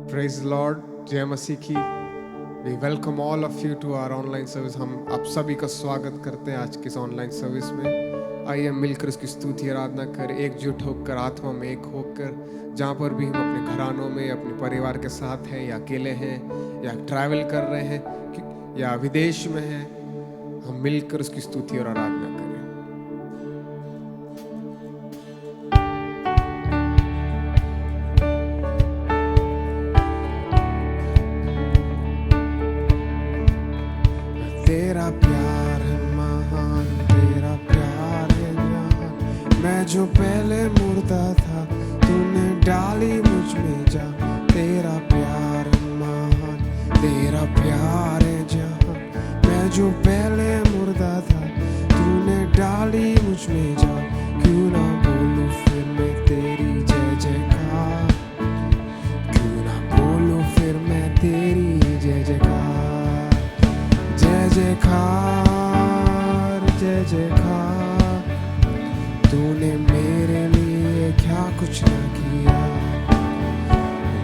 Praise Lord, जय मसीह की। We welcome all of you to our online service. हम आप सभी का स्वागत करते हैं आज की इस ऑनलाइन सर्विस में। आइए मिलकर उसकी स्तुति आराधना कर, एकजुट होकर, आत्मा में एक होकर, जहाँ पर भी हम अपने घरानों में अपने परिवार के साथ हैं, या अकेले हैं, या ट्रैवल कर रहे हैं, या विदेश में हैं, हम मिलकर उसकी स्तुति और आराधना करें। तेरा प्यार है महान, तेरा प्यार है महान। मैं जो पहले मुर्दा था, तूने डाली मुझ में जान। तेरा प्यार है महान, तेरा प्यार है जहान। मैं जो पहले मुर्दा था, तूने डाली मुझ में जान। क्यों ना बोलूं फिर मैं तेरी जय जयकार, क्यों ना बोलूं फिर मैं तेरी जय जयकार। जय जयकार, जय जयकार, तूने मेरे लिए क्या कुछ न किया।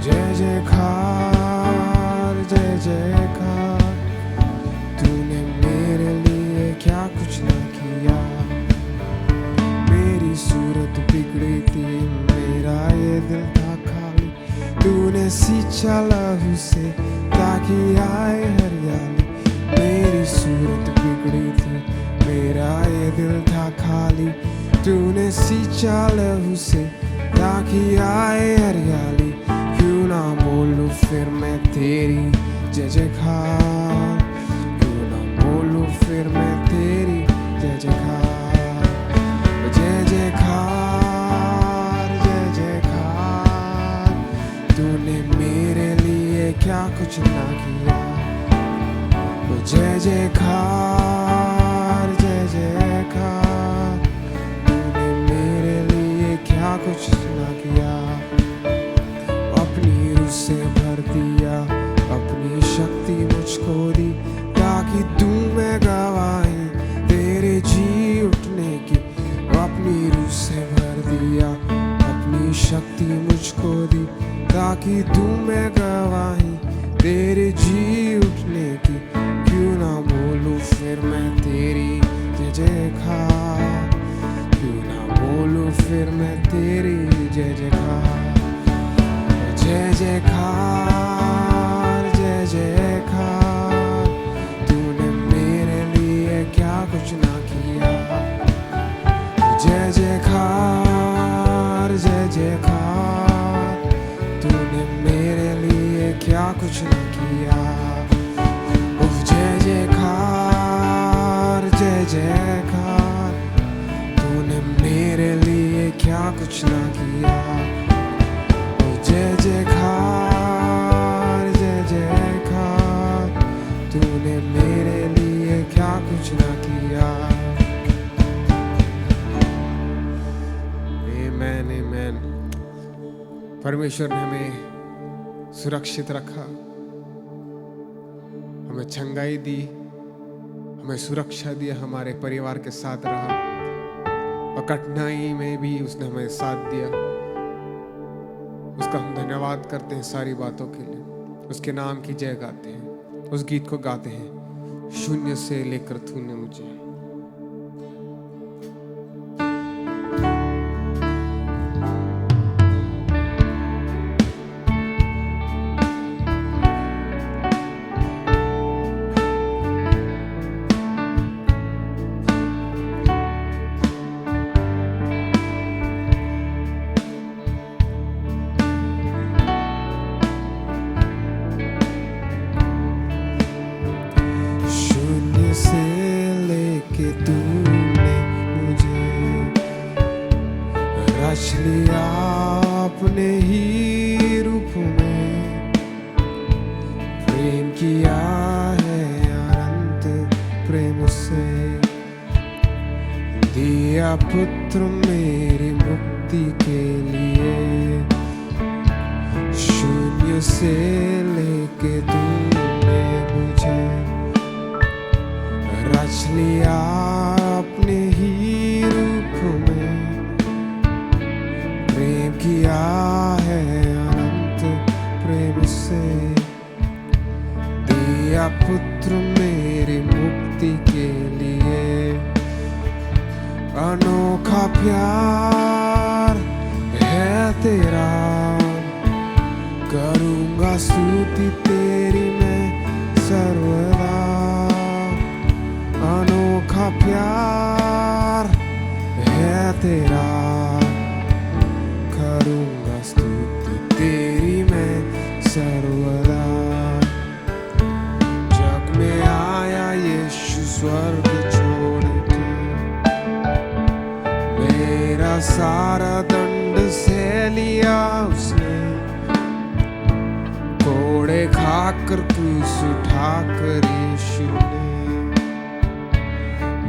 जय जयकार, जय जयकार, तूने मेरे लिए क्या कुछ न किया। मेरी सूरत बिगड़ी थी, मेरा ये दिल था खाली। तूने सींचा लहू से ताकि आए हरियाली। मेरी सूरत बिगड़ी थी, मेरा ये दिल था खाली। तूने सींचा लहू से ताकि आए हरियाली। क्यों ना बोलूं फिर मैं तेरी जय जयकार, क्यों ना बोलूं फिर मैं तेरी जय जयकार। जय जयकार, जय जयकार, तूने मेरे लिए क्या कुछ ना किया। जय जयकार, जय जयकार, तूने मेरे लिए क्या कुछ ना किया। अपनी रूह से भर दिया, अपनी शक्ति मुझको दी, ताकि दूं मैं गवाही तेरे जी उठने की। अपनी रूह से भर दिया, अपनी शक्ति मुझको दी, ताकि दूं मैं गवाही तेरे जी उठने की। क्यों ना बोलूं फिर मैं तेरी जय जयकार, क्यों ना बोलूं फिर मैं तेरी जय जयकार। जय जयकार, जय जयकार, तूने मेरे लिए क्या कुछ ना किया। जय जयकार, जय जयकार, तूने मेरे लिए क्या कुछ ना किया। जय जयकार, जय जयकार, तूने मेरे लिए क्या कुछ ना किया। जय जयकार, जय जयकार, तूने मेरे लिए क्या कुछ ना किया। आमेन, आमेन। परमेश्वर ने हमें सुरक्षित रखा, हमें छंगाई दी, हमें सुरक्षा दिया, हमारे परिवार के साथ रहा, और कठिनाई में भी उसने हमें साथ दिया। उसका हम धन्यवाद करते हैं सारी बातों के लिए। उसके नाम की जय गाते हैं, उस गीत को गाते हैं, शून्य से लेकर तूने मुझे। रच लिया अपने ही रूप में, प्रेम किया है अनंत प्रेम से। दिया पुत्र मेरी मुक्ति के लिए, शून्य से लेके तूने मुझे रच लिया अपने ही रूप में। प्रेम किया है अनंत प्रेम से। पुत्र मेरी मुक्ति के लिए। अनोखा प्यार है तेरा, करूँगा स्तुति तेरी मैं सर्वदा। अनोखा प्यार है तेरा, करूँगा स्तुति तेरी मैं सर्वदा। जग में आया यीशु स्वर्ग छोड़ के, मेरा सारा दंड से लिया उसने। कोड़े खाकर क्रूस उठाकर यीशु ने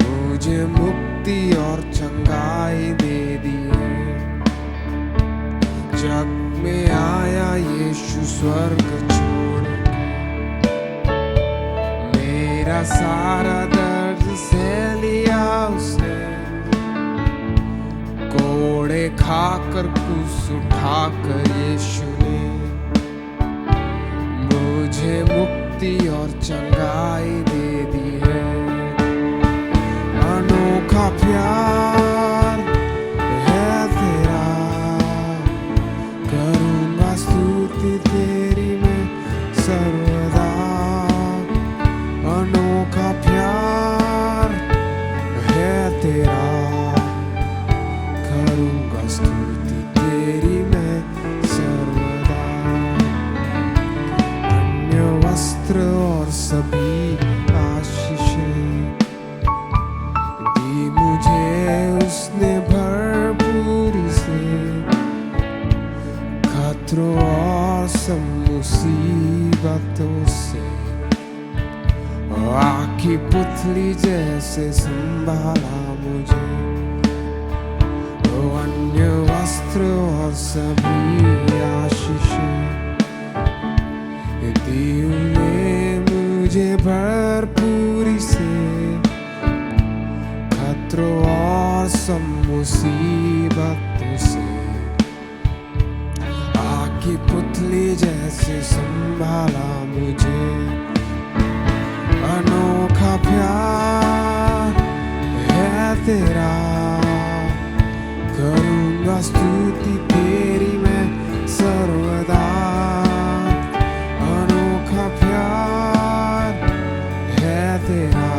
मुझे मुक्ति और चंगाई दे दी है। जग में आया यीशु स्वर्ग छोड़ के, मेरा सारा दर्द से लिया उसने। कोड़े खाकर क्रूस उठाकर यीशु ने मुझे मुक्ति और चंगाई दे दी है। अनोखा प्यार है तेरा, करूँगा स्तुति तेरी मैं सर्वदा। अनोखा प्यार है तेरा, करूँगा स्तुति तेरी मैं सर्वदा। अन्य वस्त्र और सभी आशीषें दी मुझे उसने भरपूरी से। खतरों और सब मुसीबतों से आग की पुतली जैसे संभाला मुझे। अन्य वस्त्र और सभी आशीषें दिए मुझे भरपूरी से। खतरों और सब मुसीबतों से आग की पुतली जैसे संभाला मुझे। अनोखा प्यार है तेरा, करूँगा स्तुति तेरी मैं सर्वदा। अनोखा प्यार है तेरा,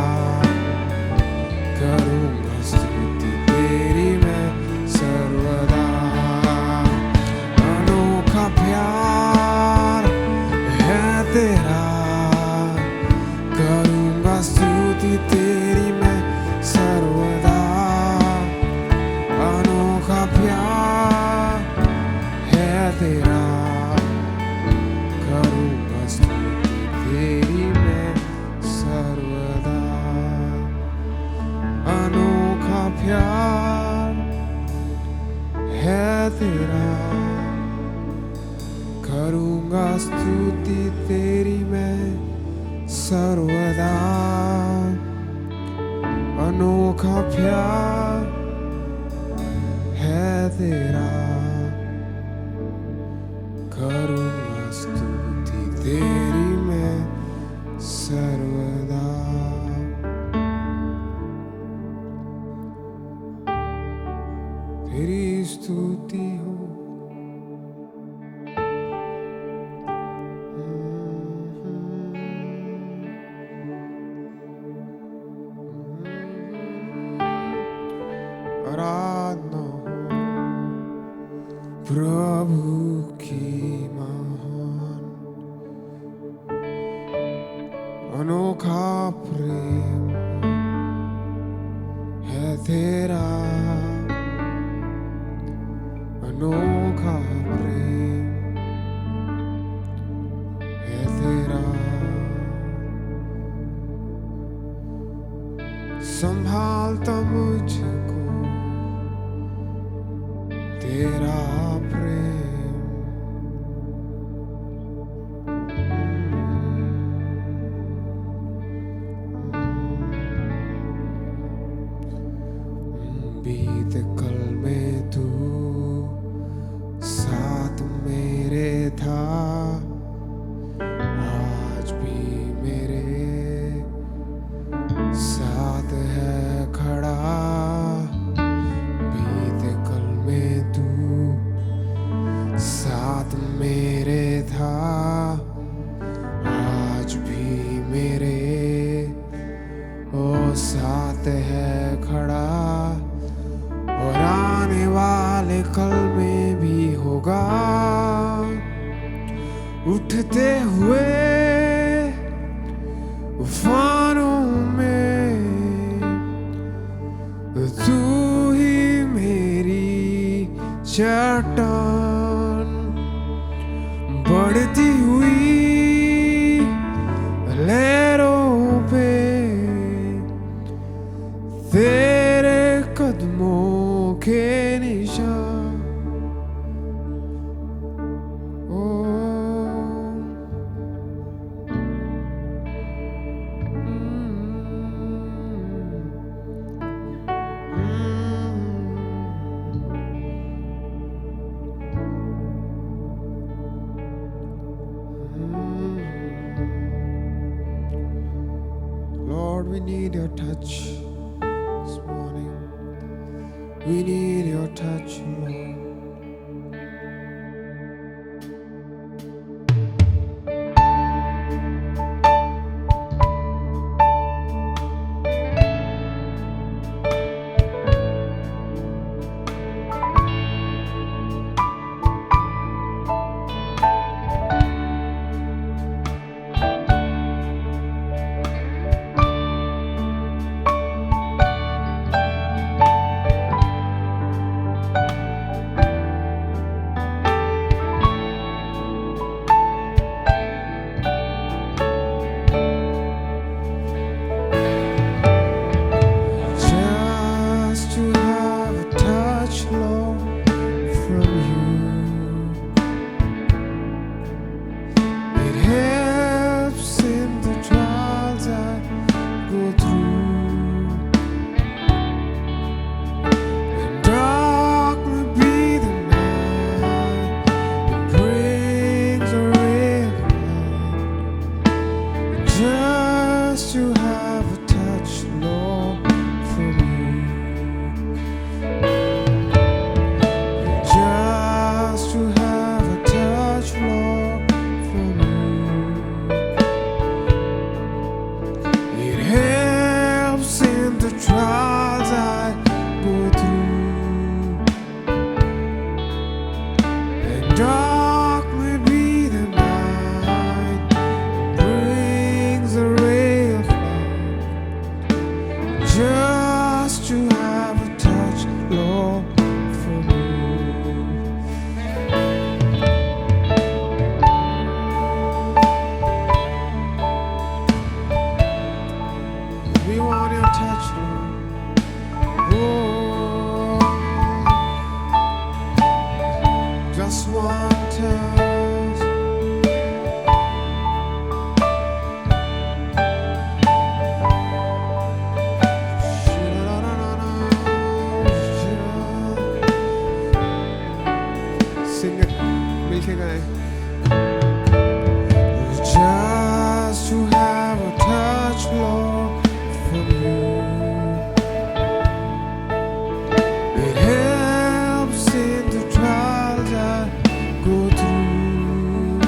करूँगा स्तुति तेरी मैं सर्वदा। अनोखा प्यार है तेरा, करूँगा स्तुति तेरी मैं सर्वदा। अनोखा प्यार है तेरा, करूँगा स्तुति तेरी मैं सर्वदा। अनोखा प्यार है तेरा, करूँगा स्तुति तेरी मैं सर्वदा। अनोखा प्यार है तेरा, करूँगा स्तुति तेरी मैं सर्वदा। तेरी स्तुति हो आराधना हो प्रभु की महान। अनोखा प्रेम है तेरा, अनोखा प्रेम है तेरा। संभालता मुझको तेरा प्रेम। बीते कल में तू साथ मेरे था, आज भी मेरे उठते हुए उफानों में तू ही मेरी चट्टान, बढ़ती हुई लहरों पे तेरे कदमों के निशान। Lord, we need your touch this morning. We need your touch, Lord. Just to have a touch, Lord, from you. Just to have a touch, Lord, from you. It helps in the trials I go through, and dark may be the night, brings a ray of light. Just to have a touch, Lord, from you. We want your touch, Lord. Oh, just one touch. Sing it, मिलके गाएं. Just to have a touch, Lord, from you. It helps in the trials I go through,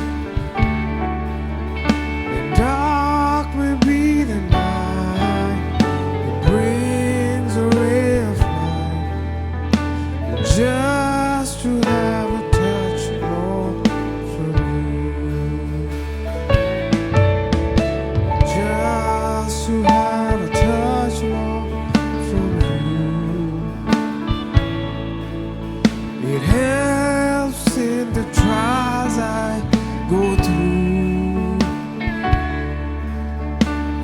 and dark may be the night, it brings a ray of light. Just to have a touch, Lord, from you. Just to have a touch, Lord, from you. It helps in the trials I go through,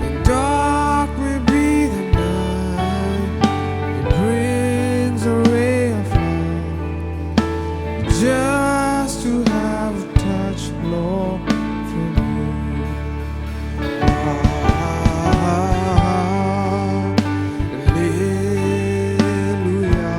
and dark may be the night, it brings a ray of light. Just to have a touch, Lord, from you. Hallelujah.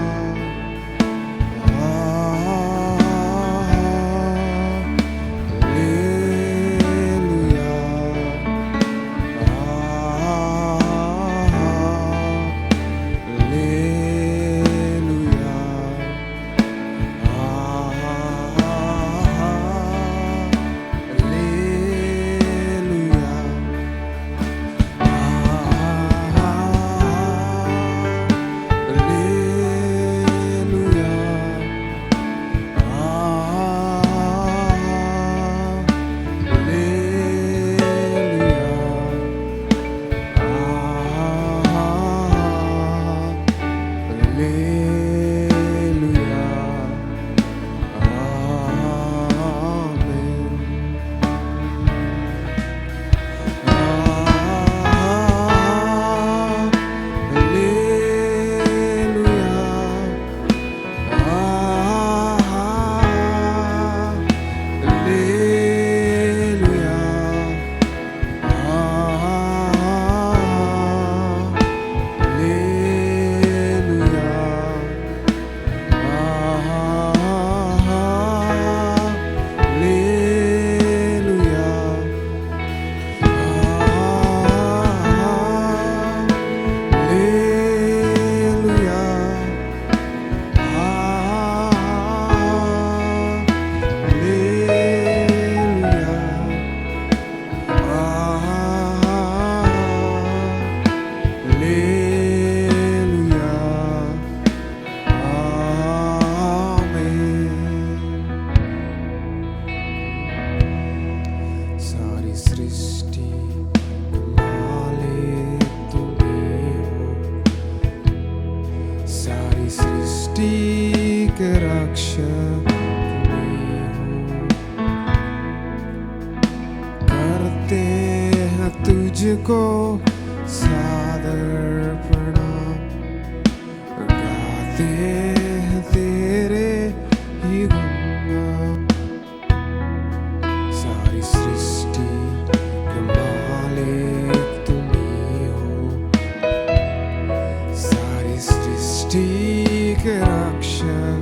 सृष्टि मालिक तुम्ही हो, सारी सृष्टि के रक्षक तुम्ही हो। करते हैं तुझको सादर प्रणाम, गाते हैं तेरे ही गुणगान। सारी सृष्टि के मालिक तुम्ही हो, सारी सृष्टि के रक्षक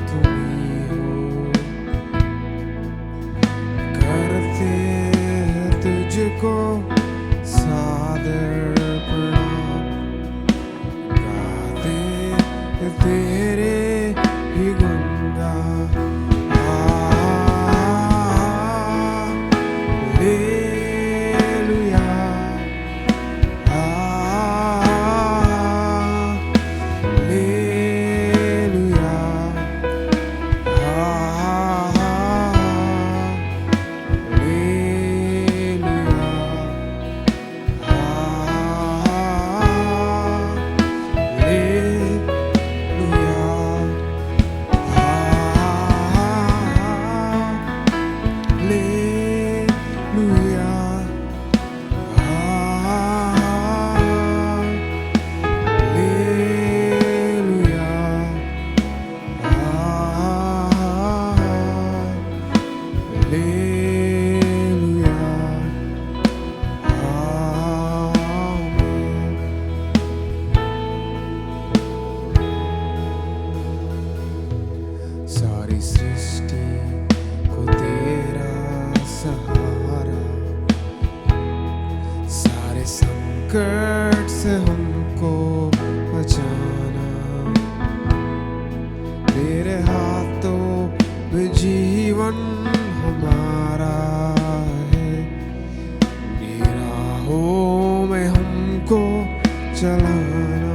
तुम्ही हो। करते हैं तुझको सादर प्रणाम, गाते हैं तेरे ही गुणगान। हालेलुया, हालेलुया, सारी सृष्टि को तेरा सहारा, सारे संकट से हमको बचाना। तेरे हाथों में जीवन हमारा है, निराहों में हमको चलाना।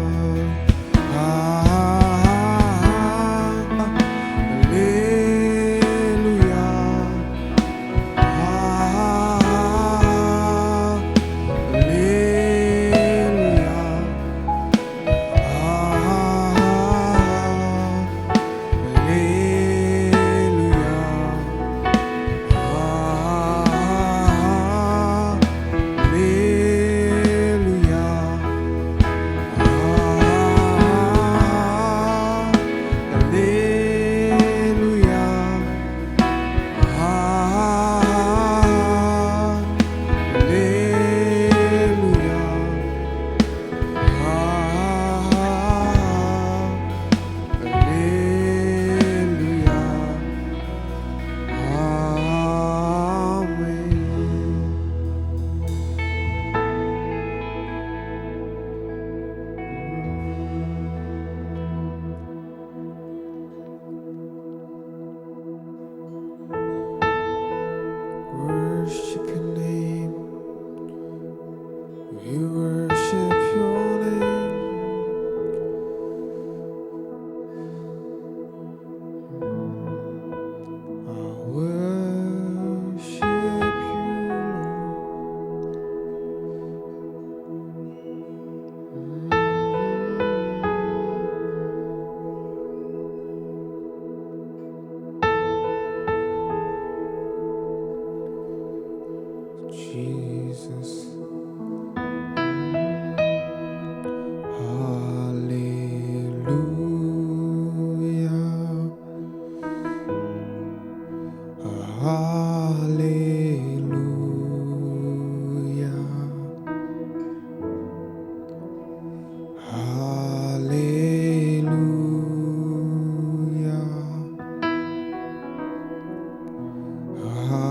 Worship your name, we worship your name. I worship you, Jesus. Hallelujah, hallelujah, hallelujah, hallelujah, hallelujah,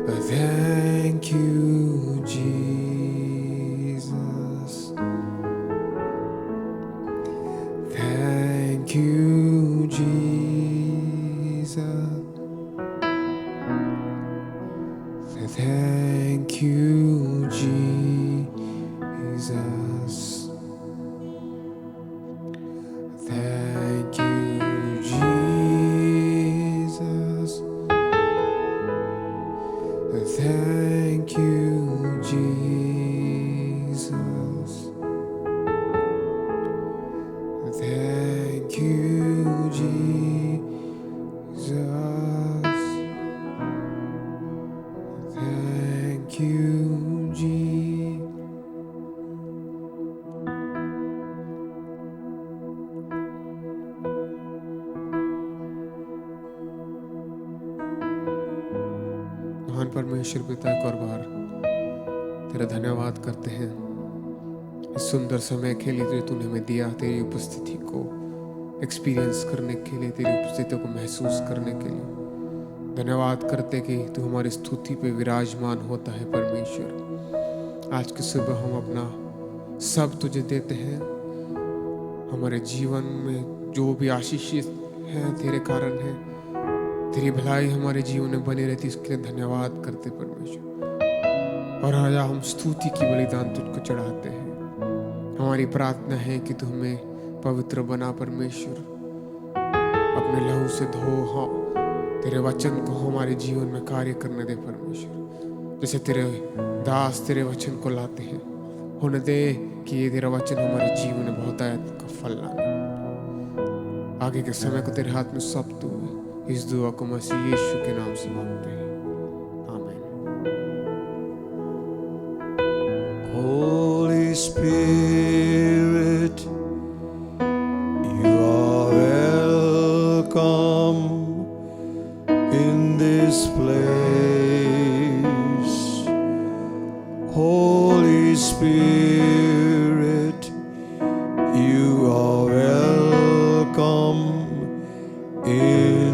Thank you, Jesus. Thank you, Jesus. Thank you, Jesus. Thank you, Jesus. Thank you, Jesus. Thank you, Jesus. Thank you, Jesus. महान परमेश्वर पिता, एक और बार तेरा धन्यवाद करते हैं इस सुंदर समय के लिए जो तूने हमें दिया, तेरी उपस्थिति को एक्सपीरियंस करने के लिए, तेरी उपस्थिति को महसूस करने के लिए। धन्यवाद करते कि तू हमारी स्तुति पे विराजमान होता है परमेश्वर। आज की सुबह हम अपना सब तुझे देते हैं। हमारे जीवन में जो भी आशीषित है तेरे कारण है, तेरी भलाई हमारे जीवन में बनी रहती, इसके लिए धन्यवाद करते परमेश्वर। और राजा, हम स्तुति की बलिदान तुझको चढ़ाते हैं। हमारी प्रार्थना है कि तू हमें पवित्र बना परमेश्वर, अपने लहू से धो, हाँ, तेरे वचन को हमारे जीवन में कार्य करने दे परमेश्वर। जैसे तेरे दास तेरे वचन को लाते हैं, होने दे कि ये तेरा वचन हमारे जीवन में बहुतायत का फल लाए। आगे के समय को तेरे हाथ में सौंप दो। इस दुआ को मसीह यीशु के नाम से मांगते हैं, आमीन। Holy Spirit, you are welcome in this place. Holy Spirit, you are welcome in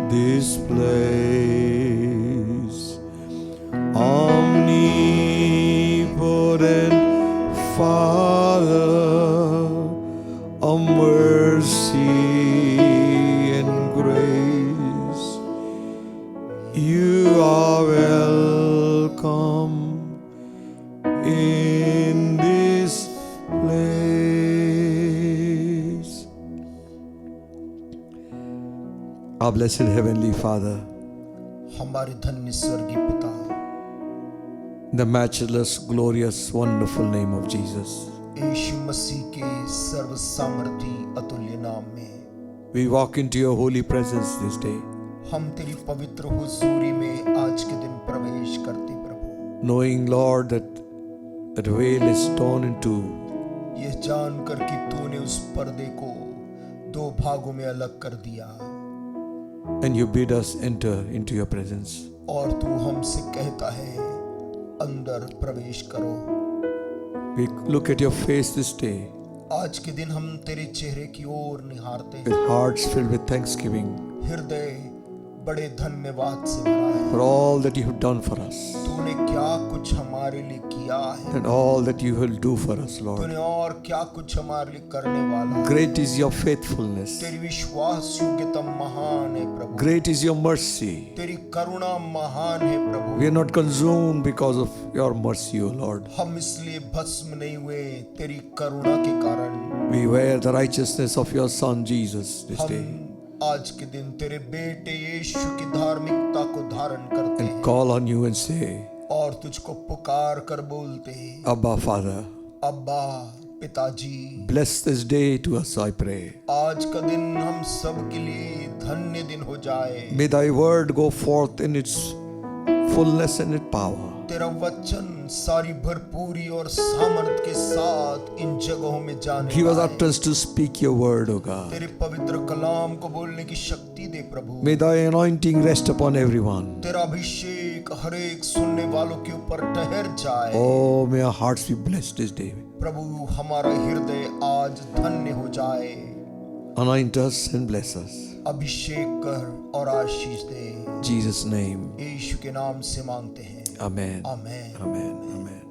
this place. Omnipotent Father of mercy and grace, you are welcome in this place. Our blessed Heavenly Father, हमारे धन्य स्वर्गीय पिता, the matchless, glorious, wonderful name of Jesus, यीशु मसीह के सर्व सामर्थी अतुल्य नाम में we walk into your holy presence this day, हम तेरी पवित्र हुजूरी में आज के दिन प्रवेश करते प्रभु, knowing, Lord, that veil is torn into, यह जानकर कि तूने उस पर्दे को दो भागों में अलग कर दिया and you bid us enter into your presence. और तू हमसे कहता है अंदर प्रवेश करो। We look at your face this day आज के दिन हम तेरे चेहरे की ओर निहारते with हैं, hearts filled with thanksgiving हृदय बड़े धन्यवाद से भरा है। for all that you have done for us तूने क्या कुछ हमारे लिए किया है, and all that you will do for us, Lord. तूने और क्या कुछ हमारे लिए करने वाला है। Great is your faithfulness. तेरी विश्वास योग्यता महान है प्रभु, Great is your mercy. तेरी करुणा महान है प्रभु। We are not consumed because of your mercy, O Lord. हम इसलिए भस्म नहीं हुए तेरी करुणा के कारण। We wear the righteousness of your Son Jesus this day हम आज के दिन तेरे बेटे यीशु की धार्मिकता को धारण करते and हैं call on you and say, और तुझको पुकार कर बोलते हैं, Abba, Father, अब्बा पिताजी। bless this day to us, I pray. आज का दिन हम सब के लिए धन्य दिन हो जाए। May thy word go forth in its fullness and its power. तेरा वचन सारी भरपूरी और सामर्थ के साथ इन जगहों में जाने Give us पाए। utterance to speak your word, O God. तेरे पवित्र कलाम को बोलने की शक्ति दे प्रभु। May thy anointing rest upon everyone. तेरा अभिषेक हर एक सुनने वालों के ऊपर ठहर जाए। Oh, may our hearts be blessed this day. प्रभु हमारा हृदय आज धन्य हो जाए। anoint us and bless us. अभिषेक कर और आशीष दे। In Jesus' name. यीशु के नाम से मांगते हैं। Amen. Amen. Amen. Amen.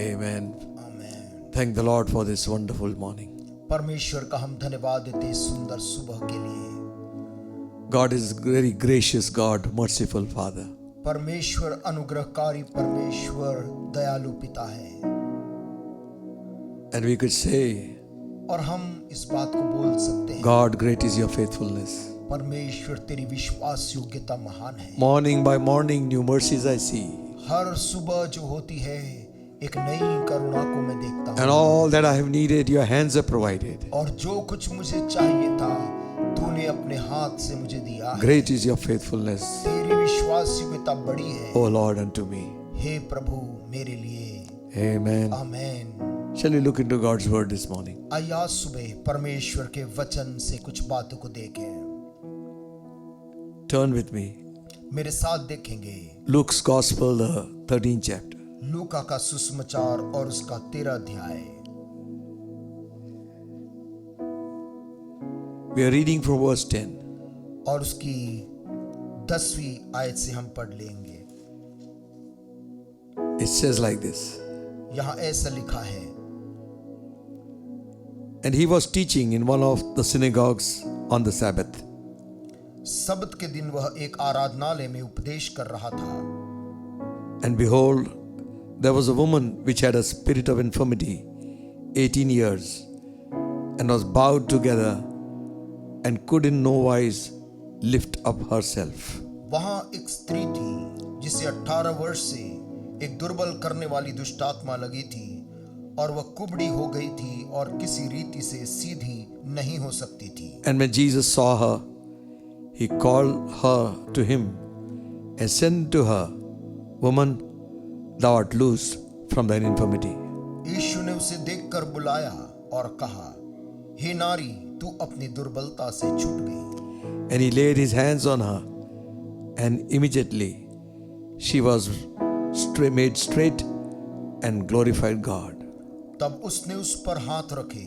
Amen. Amen. Thank the Lord for this wonderful morning. परमेश्वर का हम धन्यवाद देते हैं सुंदर सुबह के लिए। God is very gracious God, merciful Father. परमेश्वर अनुग्रहकारी परमेश्वर दयालु पिता है। And we could say, और हम इस बात को बोल सकते हैं, God, great is your faithfulness. परमेश्वर तेरी विश्वास योग्यता महान है। Morning by morning, new mercies I see. हर सुबह जो होती है एक नई करुणा को मैं देखता And हूँ। all that I have needed, your hands have provided. और जो कुछ मुझे चाहिए था तूने अपने हाथ से मुझे दिया है। Great is your faithfulness, तेरी विश्वास योग्यता बड़ी है। O Lord, unto me. हे प्रभु मेरे लिए। Amen. Amen. Shall we look into God's word this morning? आइए आज सुबह परमेश्वर के वचन से कुछ बातों को देखें। Turn with me. मेरे साथ देखेंगे Luke's Gospel, the 13th chapter. लूका का सुसमाचार और उसका 13 अध्याय। We are reading from verse 10. और उसकी 10वीं आयत से हम पढ़ लेंगे। It says like this. यहाँ ऐसा लिखा है, And he was teaching in one of the synagogues on the Sabbath. सब्त के दिन वह एक आराधनालय में उपदेश कर रहा था। And behold, there was a woman which had a spirit of infirmity 18 years, and was bowed together, and could in no wise lift up herself. वहां एक स्त्री थी जिसे 18 वर्ष से एक दुर्बल करने वाली दुष्टात्मा लगी थी, और वह कुबड़ी हो गई थी और किसी रीति से सीधी नहीं हो सकती थी। And when Jesus saw her, he called her to him and said to her, Woman, thou art loosed from thine infirmity. यीशु ने उसे देखकर बुलाया और कहा, हे नारी, तू अपनी दुर्बलता से छूट गई। And he laid his hands on her, and immediately she was made straight and glorified God. तब उसने उस पर हाथ रखे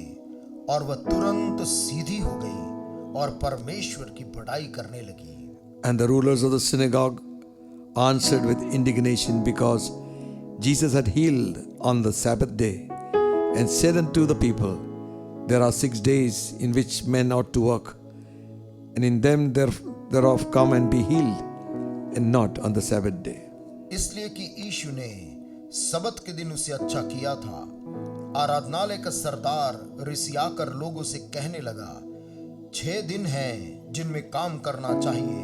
और वह तुरंत सीधी हो गई और परमेश्वर की बड़ाई करने लगी। And the rulers of the synagogue answered with indignation because Jesus had healed on the Sabbath day, and said unto the people, There are 6 days in which men ought to work, and in them thereof come and be healed, and not on the Sabbath day. इसलिए कि यीशु ने सबत के दिन उसे अच्छा किया था। आराधनालय का सरदार रिसियाकर लोगों से कहने लगा, 6 दिन हैं जिनमें काम करना चाहिए,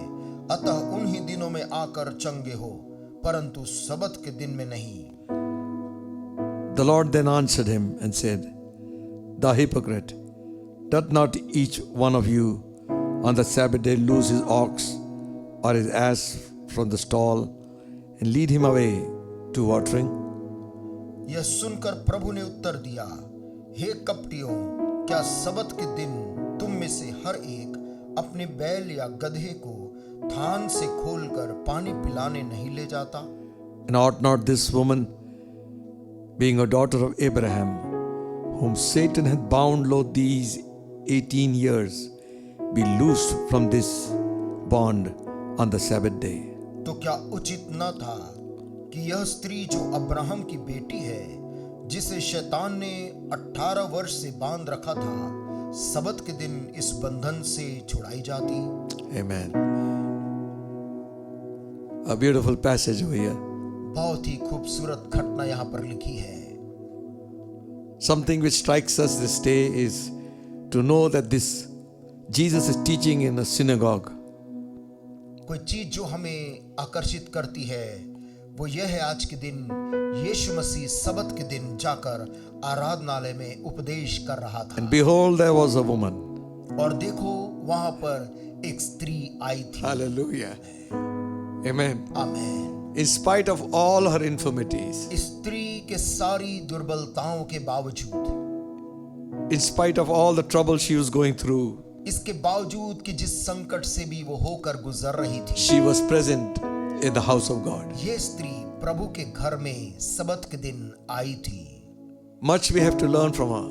अतः उन्हीं दिनों में आकर चंगे हो, परंतु सबत के दिन में नहीं। The Lord then answered him and said, Thou hypocrite, doth not each one of you on the Sabbath day loose his ox or his ass from the stall and lead him away to watering? यह सुनकर प्रभु ने उत्तर दिया, हे कपटियों, क्या सबत के दिन तुम में से हर एक अपने बैल या गधे को थान से खोलकर पानी पिलाने नहीं ले जाता? And ought not this woman, being a daughter of Abraham, whom Satan hath bound lo these 18 years, be loosed from this bond on the Sabbath day? तो क्या उचित न था कि यह स्त्री जो अब्राहम की बेटी है, जिसे शैतान ने 18 वर्ष से बांध रखा था, सबत के दिन इस बंधन से छुड़ाई जाती? Amen. A beautiful passage over here. बहुत ही खूबसूरत घटना यहाँ पर लिखी है। Something which strikes us this day is to know that this Jesus is teaching in a synagogue. कोई चीज जो हमें आकर्षित करती है वो यह है, आज के दिन यीशु मसीह सबत के दिन जाकर आराधनालय में उपदेश कर रहा था। And behold, there was a woman. और देखो वहां पर एक स्त्री आई थी। Hallelujah. Amen. Amen. In spite of all her infirmities, स्त्री के सारी दुर्बलताओं के बावजूद, in spite of all the trouble she was going through, इसके बावजूद कि जिस संकट से भी वो होकर गुजर रही थी, she was present in the house of God. ये स्त्री प्रभु के घर में सबत के दिन आई थी। Much we have to learn from her.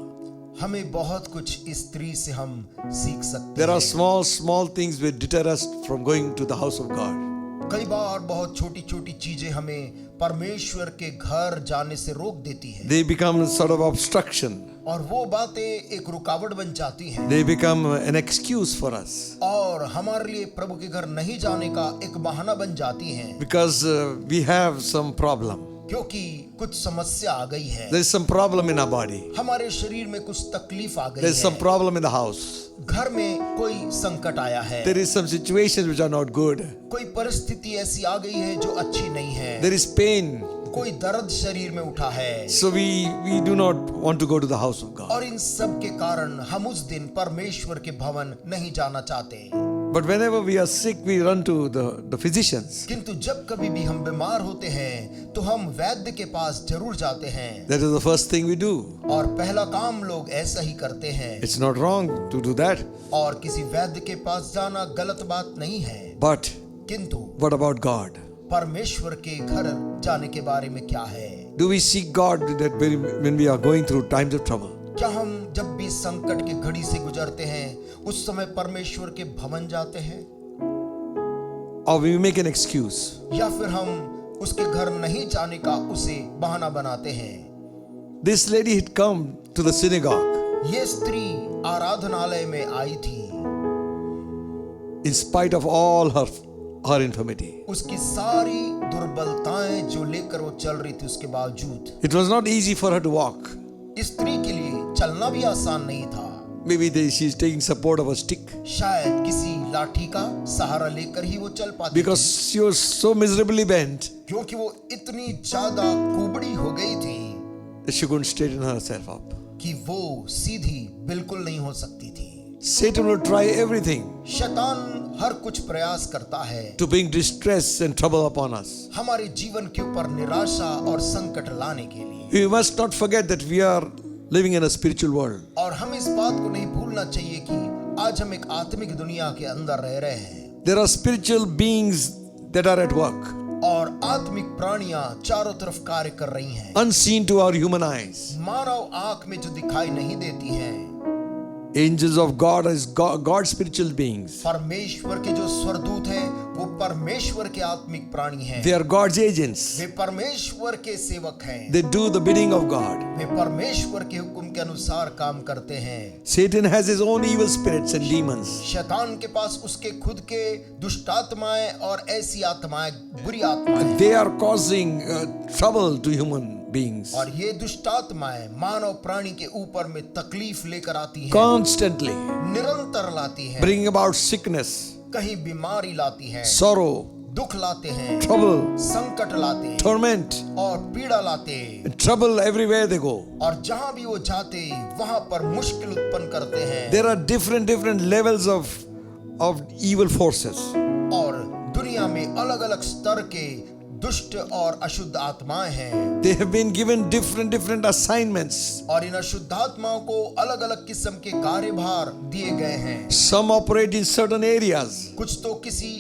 हमें बहुत कुछ इस स्त्री से हम सीख सकते There are हैं। small things which deter us from going to the house of God. कई बार बहुत छोटी छोटी चीजें हमें परमेश्वर के घर जाने से रोक देती है, They become sort of obstruction. और वो बातें एक रुकावट बन जाती हैं They become an excuse for us. और हमारे लिए प्रभु के घर नहीं जाने का एक बहाना बन जाती हैं, Because we have some problem. क्योंकि कुछ समस्या आ गई है, There is some problem in our body. हमारे शरीर में कुछ तकलीफ आ There गई is some है, problem in the house. घर में कोई संकट आया है, There is some situations which are not good. कोई परिस्थिति ऐसी आ गई है जो अच्छी नहीं है, There is pain. कोई दर्द शरीर में उठा है, So we do not want to go to the house of God. और इन सब के कारण हम उस दिन परमेश्वर के भवन नहीं जाना चाहते। But whenever we are sick, we run to the physicians. किंतु जब कभी भी हम बीमार होते हैं तो हम वैद्य के पास जरूर जाते हैं, That is the first thing we do. और पहला काम लोग ऐसा ही करते हैं, It's not wrong to do that. और किसी वैद्य के पास जाना गलत बात नहीं है। But किंतु what about God? परमेश्वर के घर जाने के बारे में क्या है? Do we seek God that when we are going through times of trouble? क्या हम जब भी संकट की घड़ी से गुजरते हैं उस समय परमेश्वर के भवन जाते हैं, Or we make an excuse? या फिर हम उसके घर नहीं जाने का उसे बहाना बनाते हैं? This lady had come to the synagogue ये स्त्री आराधनालय में आई थी, in spite of all her infirmity. उसकी सारी दुर्बलताएं जो लेकर वो चल रही थी उसके बावजूद It was not easy for her to walk. इस स्त्री के लिए चलना भी आसान नहीं था। Maybe she is taking support of a stick शायद किसी लाठी का सहारा लेकर ही वो चल पाती because थी, she was so miserably bent क्योंकि वो इतनी ज्यादा कुबड़ी हो गई थी that she couldn't straighten herself up. कि वो सीधी बिल्कुल नहीं हो सकती थी। Satan will try everything शैतान हर कुछ प्रयास करता है to bring distress and trouble upon us. हमारे जीवन के ऊपर निराशा और संकट लाने के लिए, We must not forget that we are living in a spiritual world. और हम इस बात को नहीं भूलना चाहिए कि आज हम एक आत्मिक दुनिया के अंदर रह रहे हैं, There are spiritual beings that are at work, और आत्मिक प्राणियां चारों तरफ कार्य कर रही हैं, unseen to our human eyes. मानव आंख में जो दिखाई नहीं देती हैं। Angels of God is God's spiritual beings. परमेश्वर के जो स्वरदूत हैं वो परमेश्वर के आत्मिक प्राणी हैं, They are God's agents. वे परमेश्वर के सेवक हैं, They do the bidding of God. वे परमेश्वर के हुक्म के अनुसार काम करते हैं। Satan has his own evil spirits and demons. शैतान के पास उसके खुद के दुष्ट आत्माएं और ऐसी आत्माएं, बुरी आत्माएं, They are causing trouble to human beings और ये दुष्ट आत्माएं मानव प्राणी के ऊपर में तकलीफ लेकर आती हैं, constantly, निरंतर लाती हैं, bringing about sickness, कहीं बीमारी लाती हैं, sorrow, दुख लाते हैं, trouble, संकट लाते हैं, torment, और पीड़ा लाते हैं, and trouble everywhere they go. और जहां भी वो जाते वहां पर मुश्किल उत्पन्न करते हैं। There are different levels of evil forces. और दुनिया में अलग अलग स्तर के दुष्ट और अशुद्ध आत्माएं हैं, They have been given different assignments. और इन अशुद्ध आत्माओं को अलग अलग किस्म के कार्यभार दिए गए हैं। Some operate in certain areas, कुछ तो किसी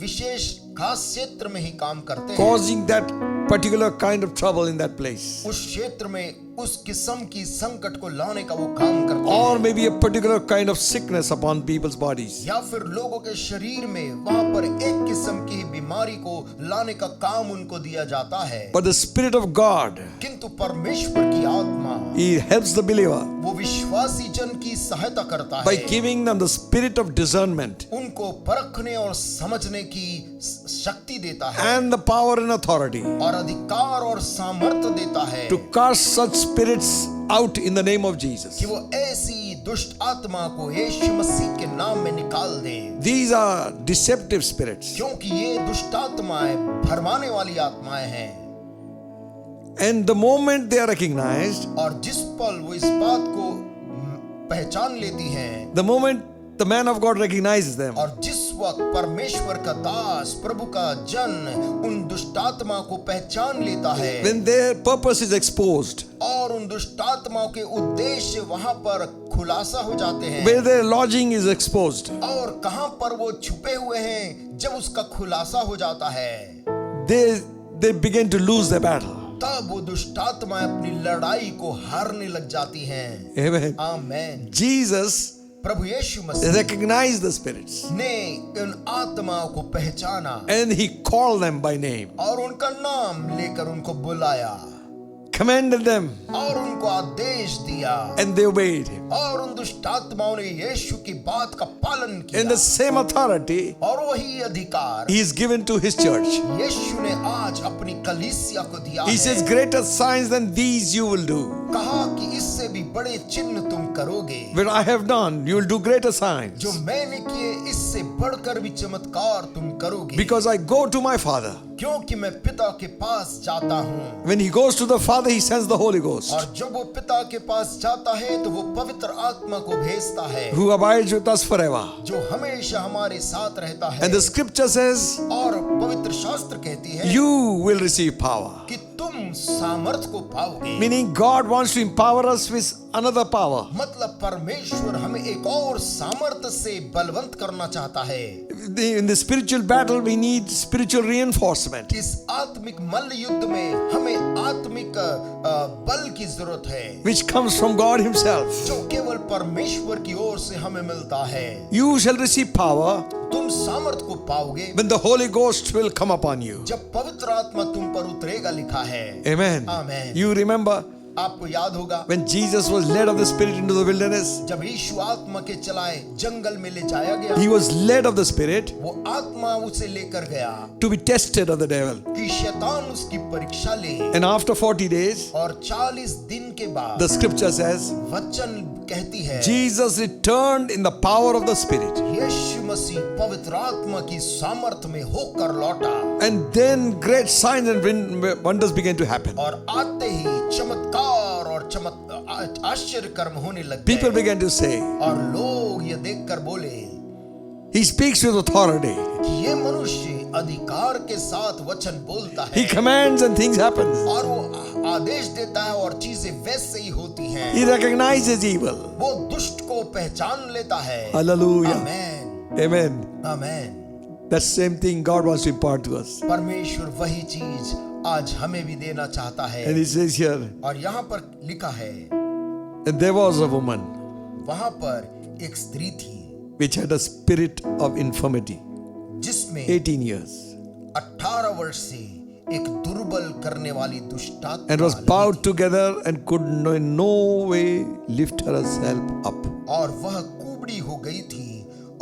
विशेष खास क्षेत्र में ही काम करते हैं, causing that particular kind of trouble in that place. उस क्षेत्र में उस किस्म की संकट को लाने का वो काम करते Or हैं, maybe a particular kind of sickness upon people's bodies. या फिर लोगों के शरीर में वहां पर एक किस्म की बीमारी को लाने का काम उनको दिया जाता है। But the Spirit of God, किंतु परमेश्वर की आत्मा He helps the believer वो विश्वासी जन की सहायता करता by है, giving them the spirit of discernment उनको परखने और समझने की शक्ति देता है, and the power and authority और अधिकार और सामर्थ्य देता है to cast such spirits out in the name of Jesus. कि वो ऐसी दुष्ट आत्मा को यीशु मसीह के नाम में निकाल दे, These are deceptive spirits. क्योंकि ये दुष्ट आत्माएं भरमाने वाली आत्माएं हैं। And the moment they are recognized, और जिस पल वो इस बात को पहचान लेती हैं, the moment the man of God recognizes them, और जिस वक्त परमेश्वर का दास प्रभु का जन उन दुष्ट आत्मा को पहचान लेता है, when their purpose is exposed, और उन दुष्ट आत्माओं के उद्देश्य वहां पर खुलासा हो जाते हैं, where their lodging is exposed, और कहां पर वो छुपे हुए हैं, जब उसका खुलासा हो जाता है, they begin to lose their battle. तब वो दुष्ट आत्माएं अपनी लड़ाई को हारने लग जाती हैं। Amen. Amen. Jesus Prabhu Yeshu Masih recognized the spirits ने इन आत्माओं को पहचाना and he called them by name, और उनका नाम लेकर उनको बुलाया commanded them, और उनको आदेश दिया and they obeyed him. और उन दुष्ट आत्माओं ने यीशु की बात का पालन In the किया same authority, और वही अधिकार he is given to his church. यीशु ने आज अपनी कलीसिया को दिया He है। says, greater signs than these you will do. कहा कि इससे भी बड़े चिन्ह तुम करोगे What I have done, you will do greater signs. जो मैंने किए, इससे बढ़कर भी चमत्कार तुम करोगे Because I go to my Father. क्योंकि मैं पिता के पास जाता हूँ। When he goes to the Father, he sends the Holy Ghost, और जब वो पिता के पास जाता है तो वो पवित्र आत्मा को भेजता है who abides with us forever. जो हमेशा हमारे साथ रहता है। And the scripture says, और पवित्र शास्त्र कहती है you will receive power. कि तुम सामर्थ को पाओगे। Meaning God wants to empower us with another power. मतलब परमेश्वर हमें एक और सामर्थ से बलवंत करना चाहता है। In the spiritual battle, we need spiritual reinforcement. इस आत्मिक मल्ल युद्ध में हमें आत्मिक बल की जरूरत है Which comes from God himself. जो केवल परमेश्वर की ओर से हमें मिलता है। You shall receive power तुम सामर्थ को पाओगे when the Holy Ghost will come upon you. जब पवित्र आत्मा तुम पर उतरेगा, लिखा है। Amen. Amen. You remember आपको याद होगा when Jesus was led of the Spirit into the wilderness, जब यीशु आत्मा के चलाए जंगल में ले जाया गया, he was led of the Spirit वो आत्मा उसे लेकर गया to be tested of the devil. कि शैतान उसकी परीक्षा ले। And after 40 days, और 40 दिन के बाद the scripture says, वचन कहती है Jesus returned in the power of the Spirit. यीशु मसीह पवित्र आत्मा की सामर्थ्य में होकर लौटा And then great signs and wonders began to happen. और आते ही चमत्कार और आश्चर्य कर्म होने लग People गए began to say, और लोग ये देखकर बोले he speaks with authority. कि ये मनुष्य अधिकार के साथ वचन बोलता He है commands and things happen. और वो आदेश देता है और चीजें वैसे ही होती हैं। He recognizes evil. वो दुष्ट को पहचान लेता है। Hallelujah. Amen Amen. Amen. That same thing God wants to impart to us. परमेश्वर वही चीज आज हमें भी देना चाहता है। And he says here, और यहाँ पर लिखा है and there was a woman वहां पर एक स्त्री थी which had a spirit of infirmity, जिसमें 18 years, 18 वर्ष से एक दुर्बल करने वाली दुष्टात्मा and was लगी bowed थी। together and could in no way lift herself up. और वह कुबड़ी हो गई थी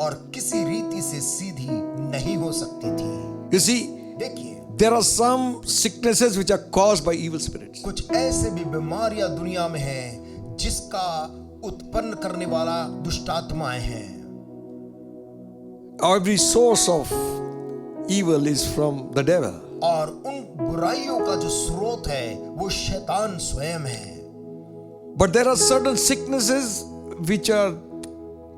और किसी रीति से सीधी नहीं हो सकती थी। You see, देखिए, there are some sicknesses which are caused by evil spirits. कुछ ऐसे भी बीमारियां दुनिया में हैं जिसका उत्पन्न करने वाला दुष्टात्माएं हैं। Every source of evil is from the devil. और उन बुराइयों का जो स्रोत है वो शैतान स्वयं है। But there are certain sicknesses which are